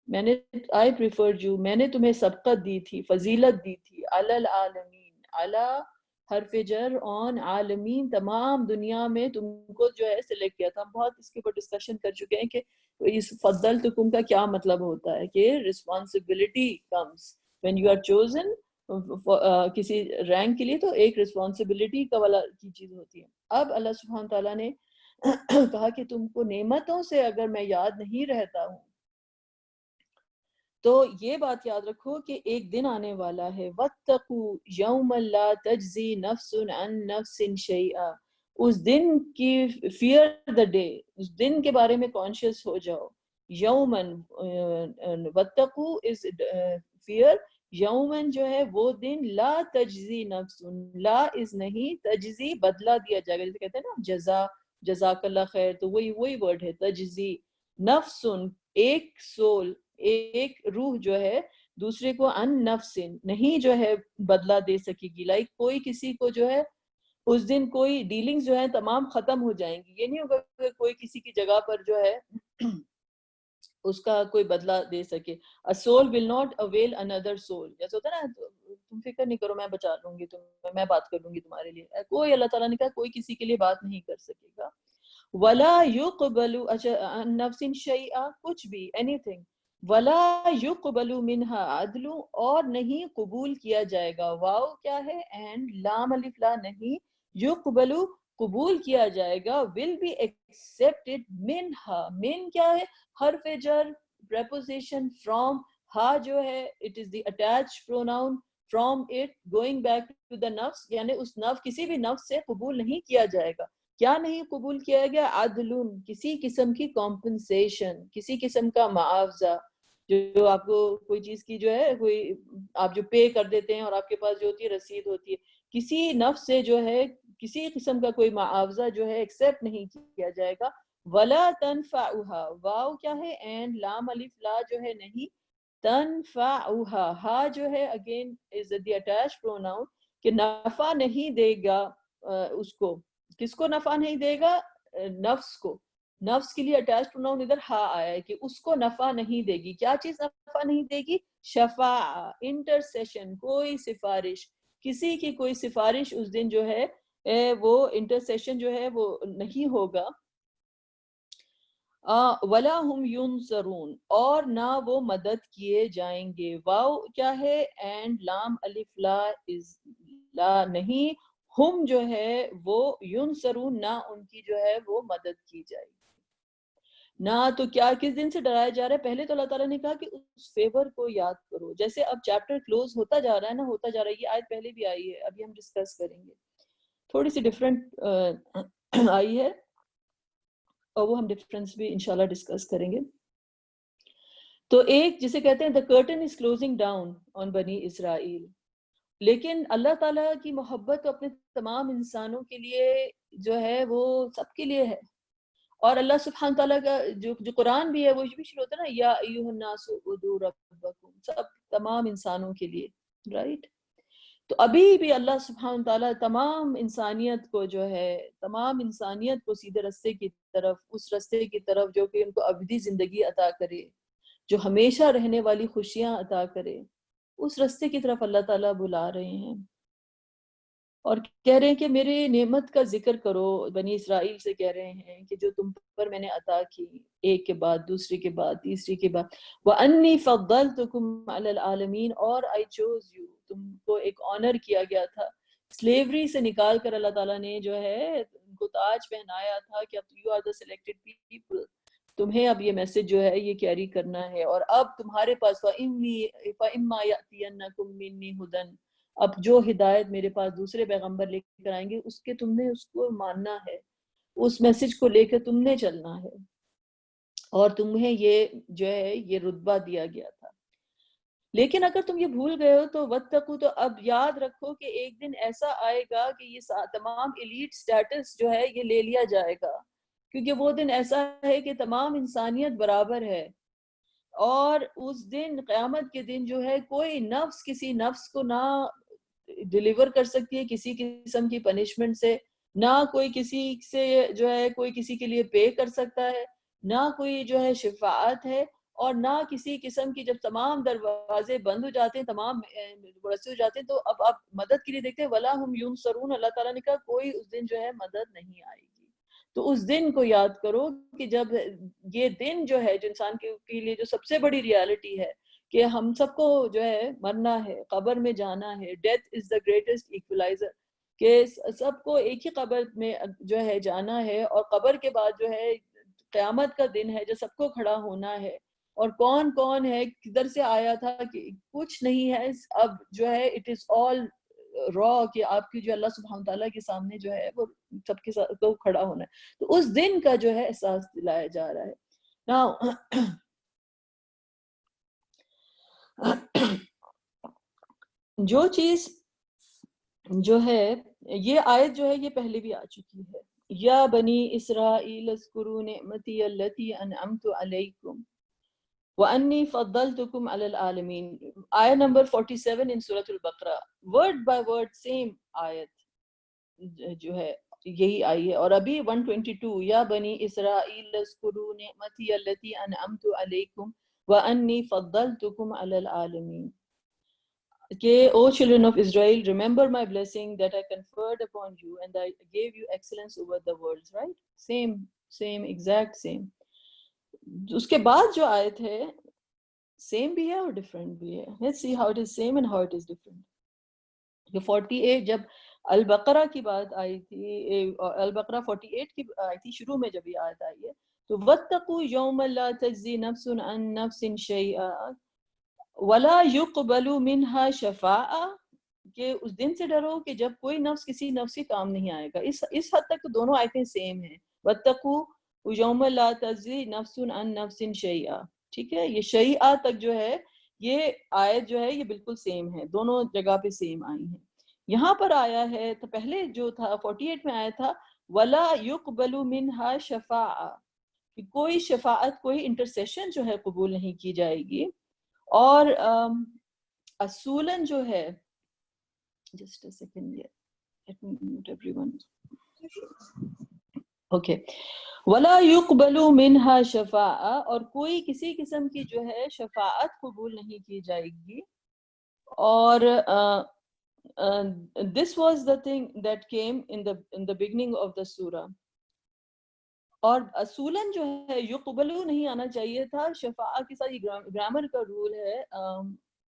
میں نے I preferred you، میں نے تمہیں سبقت دی تھی، فضیلت دی تھی، علی العالمین، علی حرف جر، آن، عالمین، تمام دنیا میں تم کو جو ہے سلیکٹ کیا تھا۔ ہم بہت اس کے اوپر ڈسکشن کر چکے ہیں کہ اس فضلتکم کا کیا مطلب ہوتا ہے، کہ responsibility comes when you are chosen کسی رینک کے لیے، تو ایک رسپانسبلٹی کا والا کی چیز ہوتی ہے۔ اب اللہ سبحانہ تعالیٰ نے کہا کہ تم کو نعمتوں سے اگر میں یاد نہیں رہتا ہوں تو یہ بات یاد رکھو کہ ایک دن آنے والا ہے، وَاتَّقُوا يَوْمًا لَا تَجْزِي نَفْسٌ عَن نَفْسٍ شَيْئًا، اس دن کی، فیئر دا ڈے، اس دن کے بارے میں کانشیس ہو جاؤ۔ یومن، وَاتَّقُوا از فیئر، یومن جو ہے وہ دن، لا تجزی نفس، لا از نہیں، تجزی بدلہ دیا جائے گا، جیسے کہتے ہیں نا جزا، جزاک اللہ خیر، تو وہی ورڈ ہے تجزی، نفس، ایک سول، ایک روح جو ہے دوسرے کو، ان نفس، نہیں جو ہے بدلہ دے سکے گی، لائک کوئی کسی کو جو ہے اس دن کوئی ڈیلنگز جو ہیں تمام ختم ہو جائیں گی، یہ نہیں ہوگا کہ کوئی کسی کی جگہ پر جو ہے اس کا کوئی بدلہ دے سکے۔ A soul will not avail another soul، جیسے ہوتا ہے نا، تم فکر نہیں کرو، میں بچا لوں گی تم، میں بات کر لوں گی تمہارے لیے، کوئی، اللہ تعالیٰ نے کہا کوئی کسی کے لیے بات نہیں کر سکے گا۔ ولا يقبل عن نفس شيئا، کچھ بھی، اینی تھنگ، ولا يقبل منها عدل، اور نہیں قبول کیا جائے گا، واو کیا ہے، اینڈ، لام الف لا، نہیں، يقبل قبول کیا جائے گا، will be accepted منها، من کیا ہے، حرف جر، preposition from، ہا جو ہے it is the attached pronoun، from it going back to the نفس، یعنی اس نفس، کسی بھی نفس سے قبول نہیں کیا جائے گا۔ کیا نہیں قبول کیا گیا، عدل، کسی قسم کی کمپنسیشن، کسی قسم کا معاوضہ، جو آپ کو کوئی چیز کی جو ہے، کوئی آپ جو پے کر دیتے ہیں اور آپ کے پاس جو ہوتی ہے رسید ہوتی ہے، کسی نفس سے جو ہے کسی قسم کا کوئی معاوضہ جو ہے ایکسیپٹ نہیں کیا جائے گا۔ ولا تنفعها، واو کیا ہے، اینڈ، لام الف لا جو ہے نہیں، تنفعها، ہا جو ہے again is the attach pronoun, کہ نفع نہیں دے گا اس کو، کس کو نفع نہیں دے گا، نفس کو، نفس کے لیے اٹیچ پروناؤن ادھر ہا آیا ہے کہ اس کو نفع نہیں دے گی. کیا چیز نفع نہیں دے گی؟ شفاع، انٹرسیشن، کوئی سفارش، کسی کی کوئی سفارش اس دن جو ہے وہ انٹرسیشن جو ہے وہ نہیں ہوگا. ولا ہم ینصرون، اور نہ وہ مدد کیے جائیں گے. واو کیا ہے؟ اینڈ لام الف لا از لا نہیں، ہم جو ہے وہ ینصرون، نہ ان کی جو ہے وہ مدد کی جائے گی. نہ تو کیا کس دن سے ڈرایا جا رہا ہے؟ پہلے تو اللہ تعالیٰ نے کہا کہ اس فیور کو یاد کرو. جیسے اب چیپٹر کلوز ہوتا جا رہا ہے نا، ہوتا جا رہا ہے. یہ آیت پہلے بھی آئی ہے، ابھی ہم ڈسکس کریں گے. تھوڑی سی ڈفرینٹ آئی ہے اور وہ ہم ڈفرینس بھی انشاءاللہ ڈسکس کریں گے. تو ایک جسے کہتے ہیں the curtain is closing down on بنی اسرائیل. لیکن اللہ تعالیٰ کی محبت اپنے تمام انسانوں کے لیے جو ہے وہ سب کے لیے ہے. اور اللہ سبحانہ تعالیٰ کا جو قرآن بھی ہے وہ بھی شروع ہوتا ہے نا، یا ایھا الناس اعبدوا ربکم، سب تمام انسانوں کے لیے، رائٹ. تو ابھی بھی اللہ سبحانہ تعالیٰ تمام انسانیت کو جو ہے، تمام انسانیت کو سیدھے رستے کی طرف، اس رستے کی طرف جو کہ ان کو ابدی زندگی عطا کرے، جو ہمیشہ رہنے والی خوشیاں عطا کرے، اس رستے کی طرف اللہ تعالیٰ بلا رہے ہیں. اور کہہ رہے ہیں کہ میرے نعمت کا ذکر کرو. بنی اسرائیل سے کہہ رہے ہیں کہ جو تم پر میں نے عطا کی، ایک کے بعد دوسری کے بعد تیسری کے بعد. وَأَنِّي فَضَّلْتُكُمْ عَلَى الْعَالَمِينَ، اور I chose you، تم کو ایک آنر کیا گیا تھا. سلیوری سے نکال کر اللہ تعالیٰ نے جو ہے ان کو تاج پہنایا تھا کہ اب you are the selected people، تمہیں اب یہ میسج جو ہے یہ کیری کرنا ہے. اور اب تمہارے پاس فَإِمَّا يَأْتِيَنَّكُم مِّنِّي هُدًى، اب جو ہدایت میرے پاس دوسرے پیغمبر لے کر آئیں گے اس کے تم نے اس کو ماننا ہے، اس میسج کو لے کے تم نے چلنا ہے. اور تمہیں یہ جو ہے یہ رتبہ دیا گیا تھا. لیکن اگر تم یہ بھول گئے ہو تو وَاتَّقُوا، تو اب یاد رکھو کہ ایک دن ایسا آئے گا کہ یہ تمام ایلیٹ سٹیٹس جو ہے یہ لے لیا جائے گا. کیونکہ وہ دن ایسا ہے کہ تمام انسانیت برابر ہے. اور اس دن قیامت کے دن جو ہے کوئی نفس کسی نفس کو نہ ڈیلیور کر سکتی ہے کسی قسم کی پنشمنٹ سے، نہ کوئی کسی سے جو ہے کوئی کسی کے لیے پے کر سکتا ہے، نہ کوئی جو ہے شفاعت ہے. اور نہ کسی قسم کی، جب تمام دروازے بند ہو جاتے ہیں، تمام رسے ہو جاتے ہیں، تو اب آپ مدد کے لیے دیکھتے ہیں وَلَا هُمْ يُنصَرُونَ، اللہ تعالیٰ نے کہا کوئی اس دن جو ہے مدد نہیں آئے گی. تو اس دن کو یاد کرو کہ جب یہ دن جو ہے جو انسان کے لیے جو سب سے بڑی ریالٹی ہے کہ ہم سب کو جو ہے مرنا ہے، قبر میں جانا ہے. ڈیتھ از دا گریٹسٹ ایکولائزر، کہ سب کو ایک ہی قبر میں جو ہے جانا ہے. اور قبر کے بعد جو ہے قیامت کا دن ہے جو سب کو کھڑا ہونا ہے. اور کون کون ہے، کدھر سے آیا تھا، کہ کچھ نہیں ہے. اب جو ہے اٹ از آل را، کہ آپ کی جو اللہ سبحانہ تعالیٰ کے سامنے جو ہے وہ سب کے ساتھ کو کھڑا ہونا ہے. تو اس دن کا جو ہے احساس دلایا جا رہا ہے. Now جو چیز جو ہے یہ آیت جو ہے یہ پہلے بھی آ چکی ہے. یا بنی اسرائیل اذکروا نعمتی التی انعمت علیکم وَأَنِّي فَضَّلْتُكُمْ عَلَى الْعَالَمِينَ. آیت نمبر 47 in سورۃ البقرہ، ورڈ بائی ورڈ سیم آیت جو ہے یہی آئی ہے. اور ابھی 122، یا بنی اسرائیل اذکروا نعمتی التی انعمت علیکم وَأَنِّي فَضَّلْتُكُمْ عَلَى الْعَالَمِينَ، کہ O children of Israel, remember my blessing that I conferred upon you and I gave you excellence over the worlds. Right? Same, exact same. اس کے بعد جو آیت ہے سیم بھی ہے اور ڈفرینٹ بھی ہے. Let's see how it is same and how it is different. 48 جب البقرہ کی بات آئی تھی، البقرہ 48 کی آئی تھی شروع میں جب یہ آیت آئی ہے، تو وَاتَّقُوا يَوْمًا لَا تَجْزِي نَفْسٌ عَن نَفْسٍ شَيْئًا وَلَا يُقْبَلُ مِنْهَا شَفَاعَةٌ، کہ اس دن سے ڈرو کہ جب کوئی نفس کسی نفس کی کام نہیں آئے گا. اس حد تک تو دونوں آیتیں سیم ہیں. وَاتَّقُوا يَوْمًا لَا تَجْزِي نَفْسٌ عَن نَفْسٍ شَيْئًا، ٹھیک ہے. یہ شیئا تک جو ہے یہ آیت جو ہے یہ بالکل سیم ہے، دونوں جگہ پہ سیم آئی ہیں. یہاں پر آیا ہے تو پہلے جو تھا 48 میں آیا تھا وَلَا يُقْبَلُ مِنْهَا شَفَاعَةٌ، کہ کوئی شفاعت، کوئی انٹرسیشن جو ہے قبول نہیں کی جائے گی. اور اصولاً جو ہے just a second, let me mute everyone. Okay. ولا يقبل منها شفاعہ، اور کوئی کسی قسم کی جو ہے شفاعت قبول نہیں کی جائے گی. اور this was the thing that came in the beginning of the surah. اور اصولاً جو ہے یقبلو نہیں آنا چاہیے تھا شفاعہ کے ساتھ. یہ گرامر کا رول ہے،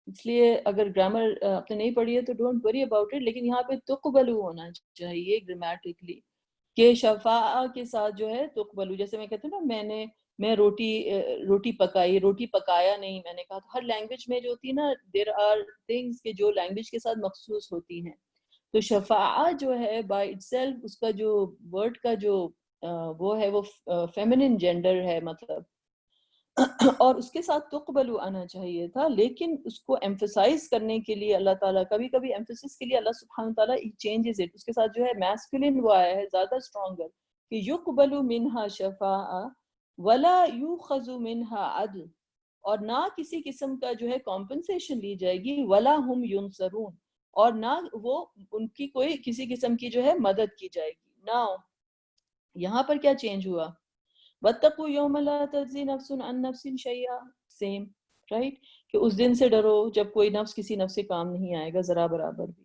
اس لیے اگر گرامر آپ نے نہیں پڑھی ہے تو ڈونٹ وری اباؤٹ اٹ، لیکن یہاں پہ تقبلو ہونا چاہیے گرامیٹکلی، کہ شفاعہ کے ساتھ جو ہے تقبلو. جیسے میں کہتی ہوں نا، میں روٹی پکائی، روٹی پکایا نہیں میں نے کہا. تو ہر لینگویج میں جو ہوتی ہے نا، دیر آر تھنگس کہ جو لینگویج کے ساتھ مخصوص ہوتی ہیں. تو شفاعہ جو ہے بائی اٹ سیلف، اس کا جو ورڈ کا جو وہ ہے وہ فیمنن جینڈر ہے مطلب، اور اس کے ساتھ تقبلو آنا چاہیے تھا. لیکن اس کو ایمفسائز کرنے کے لیے اللہ تعالیٰ کبھی کبھی ایمفسس کے لیے اللہ سبحانہ تعالیٰ چینجز اٹ، اس کے ساتھ جو ہے میسکولن وہ آیا ہے زیادہ اسٹرانگر، کہ یقبل منہا شفاعہ ولا یؤخذ منہا عدل، اور نہ کسی قسم کا جو ہے کمپنسیشن لی جائے گی، ولا ہم ینصرون، اور نہ وہ ان کی کوئی کسی قسم کی جو ہے مدد کی جائے گی. نہ یہاں پر کیا چینج ہوا؟ وَاتَّقُوا يَوْمَ لَا تَجْزِي نَفْسٌ عَن نَفْسٍ شَيْئًا، سیم رائٹ، کہ اس دن سے ڈرو جب کوئی نفس کسی نفس سے کام نہیں آئے گا ذرا برابر بھی.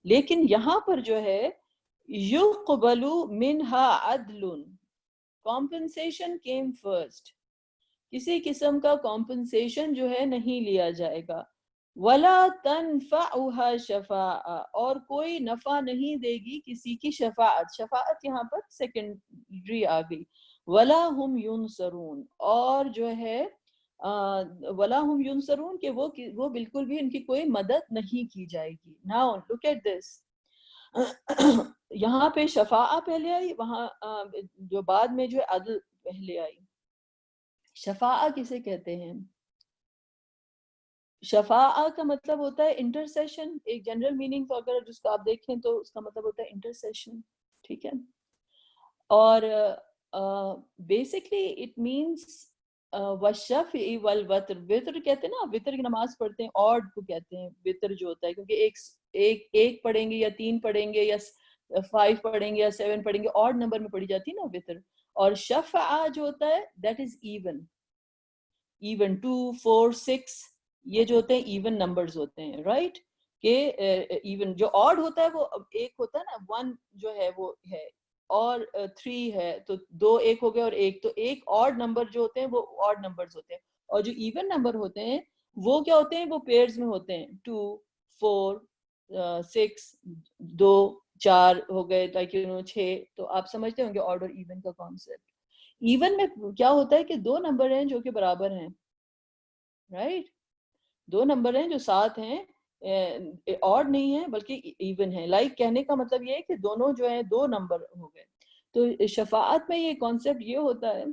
لیکن یہاں پر جو ہے یُقْبَلُ مِنْهَا عَدْلٌ، compensation came first، کسی قسم کا کمپنسیشن جو ہے نہیں لیا جائے گا. وَلَا تَنْفَعُهَا شَفَاعَةٌ، اور کوئی نفع نہیں دے گی کسی کی شفاعت. شفاعت یہاں پر سیکنڈری آ گئی. وَلَا هُمْ يُنصَرُونَ، اور جو ہے وَلَا هُمْ يُنصَرُونَ کہ وہ بالکل بھی ان کی کوئی مدد نہیں کی جائے گی. Now look at this، یہاں پہ شفاعہ پہلے آئی، وہاں جو بعد میں جو ہے عدل پہلے آئی. شفاعہ کسے کہتے ہیں؟ شفاعہ کا مطلب ہوتا ہے انٹرسیشن. ایک جنرل میننگ تو اگر جس کو آپ دیکھیں تو اس کا مطلب ہوتا ہے انٹرسیشن، ٹھیک ہے. اور بیسکلی اٹ مینس والشفع والوتر. وتر کہتے ہیں نا، وتر کی نماز پڑھتے ہیں، آڈ کو کہتے ہیں وتر جو ہوتا ہے، کیونکہ ایک پڑھیں گے یا 3 پڑھیں گے یا 5 پڑھیں گے یا 7 پڑھیں گے، آڈ نمبر میں پڑھی جاتی ہے نا وتر. اور شفع جو ہوتا ہے دیٹ از ایون 2 4 6، یہ جو ہوتے ہیں ایون نمبرز ہوتے ہیں، رائٹ. کہ ایون جو آڈ ہوتا ہے وہ ایک ہوتا ہے نا، 1 جو ہے وہ ہے، اور 3 ہے تو 2 ایک ہو گئے اور ایک، تو ایک آڈ نمبر جو ہوتے ہیں وہ آڈ نمبرز ہوتے ہیں. اور جو ایون نمبر ہوتے ہیں وہ کیا ہوتے ہیں؟ وہ پیئرز میں ہوتے ہیں، 2 4 6 2 4 ہو گئے، لائک 6. تو آپ سمجھتے ہوں گے آڈ اور ایون کا کانسیپٹ. ایون میں کیا ہوتا ہے کہ 2 نمبر ہیں جو کہ برابر ہیں، رائٹ. 2 نمبر ہیں جو ساتھ ہیں، آڈ نہیں ہے بلکہ ایون ہے. لائک کہنے کا مطلب یہ ہے کہ دونوں جو ہیں 2 نمبر ہو گئے. تو شفاعت میں یہ کانسیپٹ یہ ہوتا ہے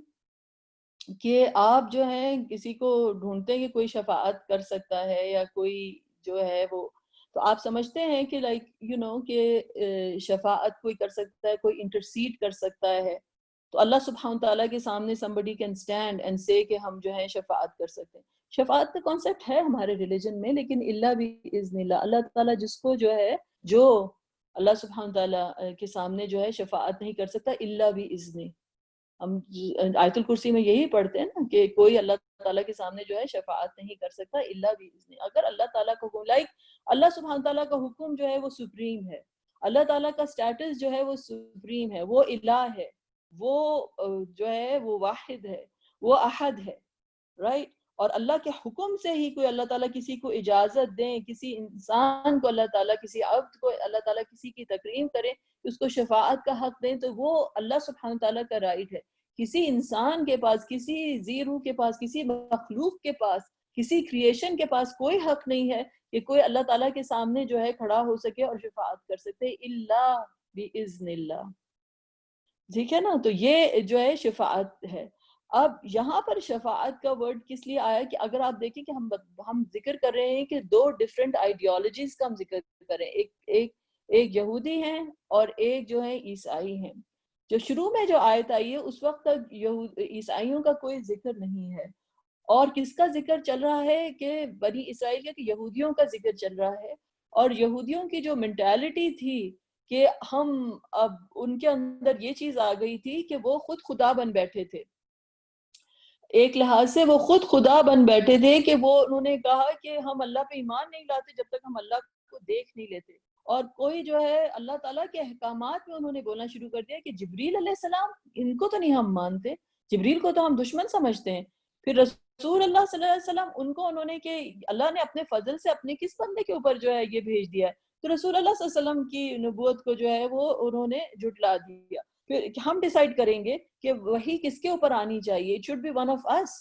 کہ آپ جو ہیں کسی کو ڈھونڈتے ہیں کہ کوئی شفاعت کر سکتا ہے یا کوئی جو ہے وہ، تو آپ سمجھتے ہیں کہ لائک کہ شفاعت کوئی کر سکتا ہے، کوئی انٹرسیڈ کر سکتا ہے. تو اللہ سبحانہ تعالیٰ کے سامنے somebody can stand and say کہ ہم جو ہیں شفاعت کر سکتے ہیں. شفاعت کا کانسیپٹ ہے ہمارے ریلیجن میں، لیکن اللہ بھی اذن اللہ، اللہ تعالیٰ جس کو جو ہے، جو اللہ سبحانہ تعالیٰ کے سامنے جو ہے شفاعت نہیں کر سکتا الا بھی اذن. ہم آیت الکرسی میں یہی پڑھتے ہیں نا کہ کوئی اللہ تعالیٰ کے سامنے جو ہے شفاعت نہیں کر سکتا الا بھی اذن. اگر اللہ تعالیٰ کا حکم، لائک اللہ سبحانہ تعالیٰ کا حکم جو ہے وہ سپریم ہے، اللہ تعالیٰ کا سٹیٹس جو ہے وہ سپریم ہے، وہ الہ ہے، وہ جو ہے وہ واحد ہے، وہ احد ہے، رائٹ. اور اللہ کے حکم سے ہی کوئی اللہ تعالیٰ کسی کو اجازت دیں، کسی انسان کو اللہ تعالیٰ، کسی عبد کو اللہ تعالیٰ کسی کی تکریم کریں، اس کو شفاعت کا حق دیں، تو وہ اللہ سبحانہ تعالیٰ کا رائٹ ہے. کسی انسان کے پاس، کسی زیرو کے پاس، کسی مخلوق کے پاس، کسی کریشن کے پاس کوئی حق نہیں ہے کہ کوئی اللہ تعالیٰ کے سامنے جو ہے کھڑا ہو سکے اور شفاعت کر سکتے الا باذن اللہ. ٹھیک ہے نا. تو یہ جو ہے شفاعت ہے. اب یہاں پر شفاعت کا ورڈ کس لیے آیا کہ اگر آپ دیکھیں کہ ہم ذکر کر رہے ہیں کہ 2 ڈیفرنٹ آئیڈیالوجیز کا ہم ذکر کریں، ایک یہودی ہیں اور ایک جو ہے عیسائی ہیں. جو شروع میں جو آیت آئی ہے اس وقت تک عیسائیوں کا کوئی ذکر نہیں ہے، اور کس کا ذکر چل رہا ہے کہ بنی اسرائیل کے یہودیوں کا ذکر چل رہا ہے. اور یہودیوں کی جو مینٹالٹی تھی کہ ہم اب ان کے اندر یہ چیز آ گئی تھی کہ وہ خود خدا بن بیٹھے تھے. ایک لحاظ سے وہ خود خدا بن بیٹھے تھے کہ وہ انہوں نے کہا کہ ہم اللہ پہ ایمان نہیں لاتے جب تک ہم اللہ کو دیکھ نہیں لیتے. اور کوئی جو ہے اللہ تعالیٰ کے احکامات میں انہوں نے بولنا شروع کر دیا کہ جبریل علیہ السلام ان کو تو نہیں ہم مانتے, جبریل کو تو ہم دشمن سمجھتے ہیں. پھر رسول اللہ صلی اللہ علیہ وسلم ان کو انہوں نے کہ اللہ نے اپنے فضل سے اپنے کس بندے کے اوپر جو ہے یہ بھیج دیا ہے, تو رسول اللہ صلی اللہ علیہ وسلم کی نبوت کو جو ہے وہ انہوں نے جھٹلا دیا. پھر ہم ڈیسائیڈ کریں گے کہ وحی کس کے اوپر آنی چاہیے, it should be one of us,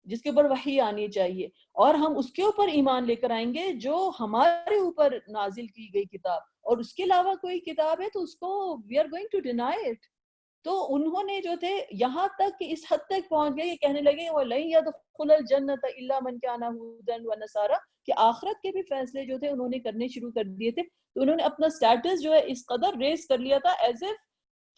جس کے اوپر وحی آنی چاہیے, اور ہم اس کے اوپر ایمان لے کر آئیں گے جو ہمارے اوپر نازل کی گئی کتاب, اور اس کے علاوہ کوئی کتاب ہے تو اس کو we are going to deny it. تو انہوں نے جو تھے یہاں تک کہ اس حد تک پہنچ گئے کہ کہنے لگے وَلَن يَدْخُلَ الْجَنَّةَ إِلَّا مَنْ كَانَ هُودًا وَنَصَارَىٰ, کہ آخرت کے بھی فیصلے جو تھے انہوں نے کرنے شروع کر دیے تھے. تو انہوں نے اپنا سٹیٹس جو ہے اس قدر ریز کر لیا تھا ایز اف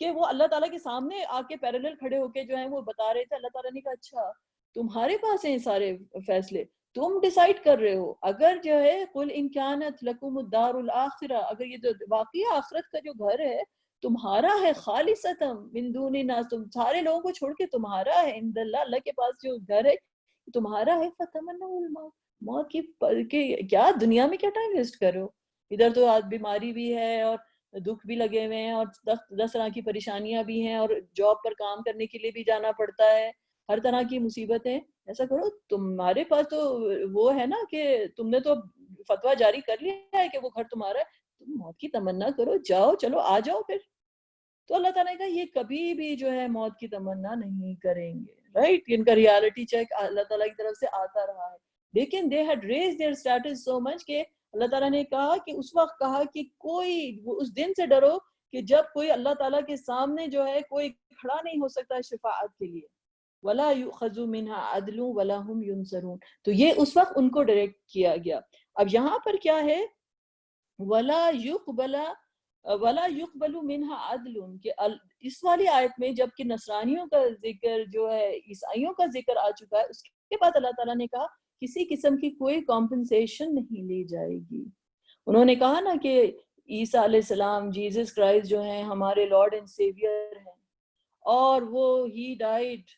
کہ وہ اللہ تعالیٰ کے سامنے آ کے پیرالل کھڑے ہو کے جو ہیں وہ بتا رہے تھے. اللہ تعالیٰ نے کہا اچھا تمہارے پاس ہیں سارے فیصلے, تم ڈیسائیڈ کر رہے ہو. اگر جو ہے قُلْ إِنْ كَانَتْ لَكُمُ الدَّارُ الْآخِرَةُ, اگر یہ جو واقعی آخرت کا جو گھر ہے تمہارا ہے, خالصتاً من دون الناس, تم سارے لوگوں کو چھوڑ کے تمہارا ہے, عند اللہ, اللہ کے پاس جو گھر ہے تمہارا ہے, فتمنوا الموت, موت کی کیا دنیا میں کیا ٹائم ویسٹ کر رہے ہو, ادھر تو آج بیماری بھی ہے اور دکھ بھی لگے ہوئے ہیں اور 10 طرح کی پریشانیاں بھی ہیں اور جاب پر کام کرنے کے لیے بھی جانا پڑتا ہے, ہر طرح کی مصیبتیں. ایسا کرو تمہارے پاس تو وہ ہے نا کہ تم نے تو فتویٰ جاری کر لیا ہے کہ وہ گھر تمہارا ہے, تم موت کی تمنا کرو, جاؤ چلو آ جاؤ پھر. تو اللہ تعالیٰ نے کہا یہ کبھی بھی جو ہے موت کی تمنا نہیں کریں گے, رائٹ. ان کا ریالٹی چیک اللہ تعالیٰ کی طرف سے آتا رہا ہے, لیکن they had raised their status so much کہ اللہ تعالیٰ نے کہا کہ اس وقت کہا کہ کوئی اس دن سے ڈرو کہ جب کوئی اللہ تعالیٰ کے سامنے جو ہے کوئی کھڑا نہیں ہو سکتا شفاعت کے لیے. وَلَا يُؤْخَذُ مِنْهَا عَدْلٌ وَلَا هُمْ يُنصَرُونَ, تو یہ اس وقت ان کو ڈائریکٹ کیا گیا. اب یہاں پر کیا ہے, وَلَا يُقْبَلَ وَلَا يُقْبَلُ مِنْهَا عَدْلٌ, کہ اس والی آیت میں جب کہ نصرانیوں کا ذکر جو ہے عیسائیوں کا ذکر آ چکا ہے, اس کے بعد اللہ تعالیٰ نے کہا کسی قسم کی کوئی کمپنسیشن نہیں لی جائے گی. انہوں نے کہا نا کہ عیسیٰ علیہ السلام, جیزس کرائسٹ جو ہیں ہمارے لارڈ اینڈ سیویئر ہیں, اور وہ ہی died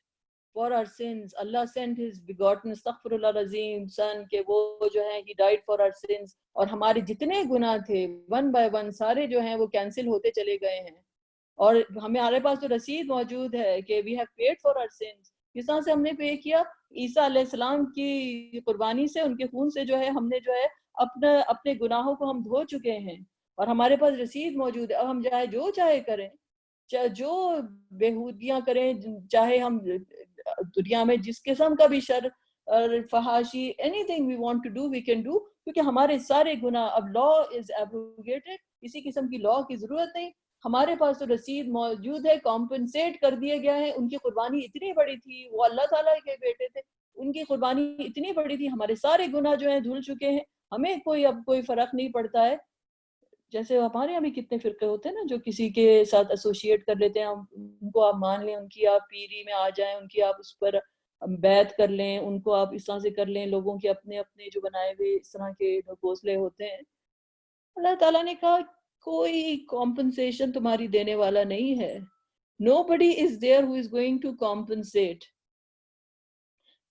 for our sins, Allah sent his begotten استغفر اللہ العظیم son, کہ وہ جو ہیں he died for our sins, اور ہمارے جتنے گناہ تھے ون بائی ون سارے جو ہیں وہ کینسل ہوتے چلے گئے ہیں, اور ہمارے پاس تو رسید موجود ہے کہ we have paid for our sins. کس طرح سے ہم نے پے کیا, عیسیٰ علیہ السلام کی قربانی سے, ان کے خون سے جو ہے ہم نے جو ہے اپنے گناہوں کو ہم دھو چکے ہیں, اور ہمارے پاس رسید موجود ہے. اب ہم چاہے جو چاہے کریں, چاہے جو بےہودگیاں کریں, چاہے ہم دنیا میں جس قسم کا بھی شر فحاشی anything we want to do we can do, کیونکہ ہمارے سارے گناہ اب law is abrogated, کسی قسم کی law کی ضرورت نہیں. ہمارے پاس تو رسید موجود ہے, کمپنسیٹ کر دیا گیا ہے. ان کی قربانی اتنی بڑی تھی, وہ اللہ تعالیٰ کے بیٹے تھے, ان کی قربانی اتنی بڑی تھی, ہمارے سارے گناہ جو ہیں دھل چکے ہیں. ہمیں اب کوئی فرق نہیں پڑتا ہے. جیسے ہمارے یہاں بھی کتنے فرقے ہوتے ہیں نا جو کسی کے ساتھ ایسوسیٹ کر لیتے ہیں, ان کو آپ مان لیں, ان کی آپ پیری میں آ جائیں, ان کی آپ اس پر بیعت کر لیں, ان کو آپ اس طرح سے کر لیں. لوگوں کے اپنے اپنے جو بنائے ہوئے اس طرح کے گھونسلے ہوتے ہیں. اللہ تعالیٰ نے کہا کوئی کمپنسیشن تمہاری دینے والا نہیں ہے. Nobody is there who is going to compensate.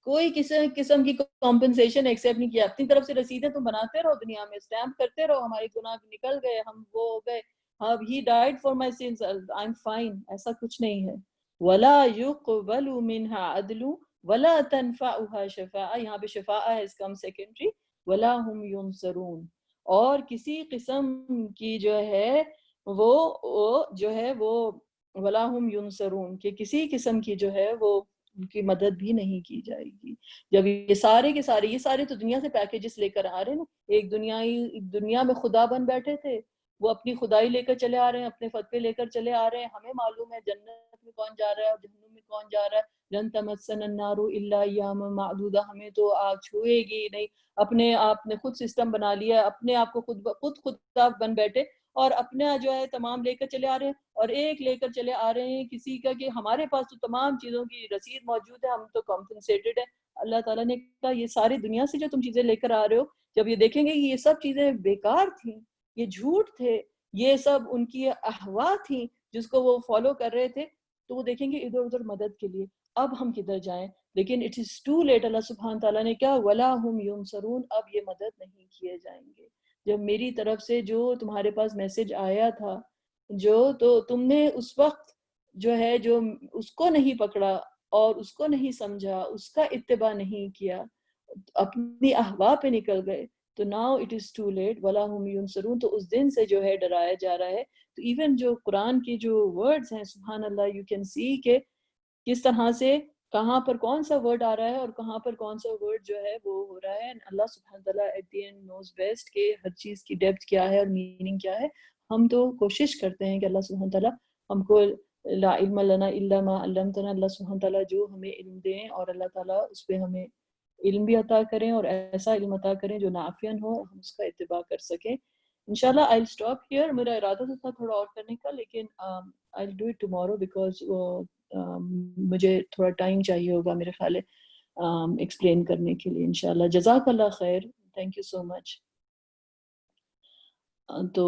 کوئی قسم کی کمپنسیشن ایکسیپٹ نہیں کیا. اپنی طرف سے رسیدیں تم بناتے رہو, دنیا میں اسٹیمپ کرتے رہو, ہمارے گناہ نکل گئے, ہم وہ ہو گئے, ہاں he died for my sins, I'm fine. ایسا کچھ نہیں ہے. وَلَا يُقْبَلُ مِنْهَا عَدْلٌ وَلَا تَنْفَعُهَا شَفَاعَةٌ, یہاں پہ شفاعہ ہے, اس کم سیکنڈری. وَلَا هُمْ يُنصَرُونَ, اور کسی قسم کی جو ہے وہ جو ہے وہ وَلَا هُمْ يُنصَرُونَ, کہ کسی قسم کی جو ہے وہ ان کی مدد بھی نہیں کی جائے گی. جب یہ سارے کے سارے یہ سارے تو دنیا سے پیکیجز لے کر آ رہے ہیں نا. ایک دنیا میں خدا بن بیٹھے تھے, وہ اپنی خدائی لے کر چلے آ رہے ہیں, اپنے فتوے لے کر چلے آ رہے ہیں. ہمیں معلوم ہے جنت میں کون جا رہا ہے اور جہنم میں کون جا رہا ہے. لن تمسنا النار الا ایاما معدودہ, ہمیں تو آگ چھوئے گی نہیں. اپنے آپ نے خود سسٹم بنا لیا, اپنے آپ کو خود خدا بن بیٹھے, اور اپنا جو ہے تمام لے کر چلے آ رہے ہیں, اور ایک لے کر چلے آ رہے ہیں کسی کا کہ ہمارے پاس تو تمام چیزوں کی رسید موجود ہے, ہم تو کمپنسیٹڈ ہے. اللہ تعالیٰ نے کہا یہ ساری دنیا سے جو تم چیزیں لے کر آ رہے ہو, جب یہ دیکھیں گے کہ یہ سب چیزیں بیکار تھیں, یہ جھوٹ تھے, یہ سب ان کی احوا تھی جس کو وہ فالو کر رہے تھے، تو وہ دیکھیں گے ادھر ادھر مدد کے لیے اب ہم کدھر جائیں. لیکن اٹ از ٹو لیٹ. اللہ سبحانہ تعالیٰ نے کیا ولا ہم ینصرون، اب یہ مدد نہیں کیے جائیں گے. جب میری طرف سے جو تمہارے پاس میسج آیا تھا، جو تو تم نے اس وقت جو ہے جو اس کو نہیں پکڑا اور اس کو نہیں سمجھا، اس کا اتباع نہیں کیا، اپنی احوا پہ نکل گئے، تو now it is too late ولا ہم ینصرون. تو اس دن سے جو ہے ڈرایا جا رہا ہے. تو ایون جو قرآن کی جو ورڈز ہیں سبحان اللہ، یو کین سی کہ کس طرح سے کہاں پر کون سا ورڈ آ رہا ہے اور کہاں پر کون سا ورڈ جو ہے وہ ہو رہا ہے. اللہ سبحانہ تعالیٰ at the end knows best کہ ہر چیز کی ڈیپتھ کیا ہے اور میننگ کیا ہے. ہم تو کوشش کرتے ہیں کہ اللہ سبحانہ تعالیٰ ہم کو لا علم لنا الا ما علمتنا، اللہ سبحانہ تعالیٰ جو ہمیں علم دیں اور اللہ تعالیٰ اس پہ ہمیں علم بھی عطا کریں اور ایسا علم عطا کریں جو نافعاً ہو، ہم اس کا اتباع کر سکیں. انشاءاللہ I'll stop here. میرا ارادہ تو تھا تھوڑا اور کرنے کا، لیکن I'll do it tomorrow because مجھے تھوڑا ٹائم چاہیے ہوگا میرے خیال ہے ایکسپلین کرنے کے لیے. انشاءاللہ جزاک اللہ خیر. تھینک یو سو مچ. تو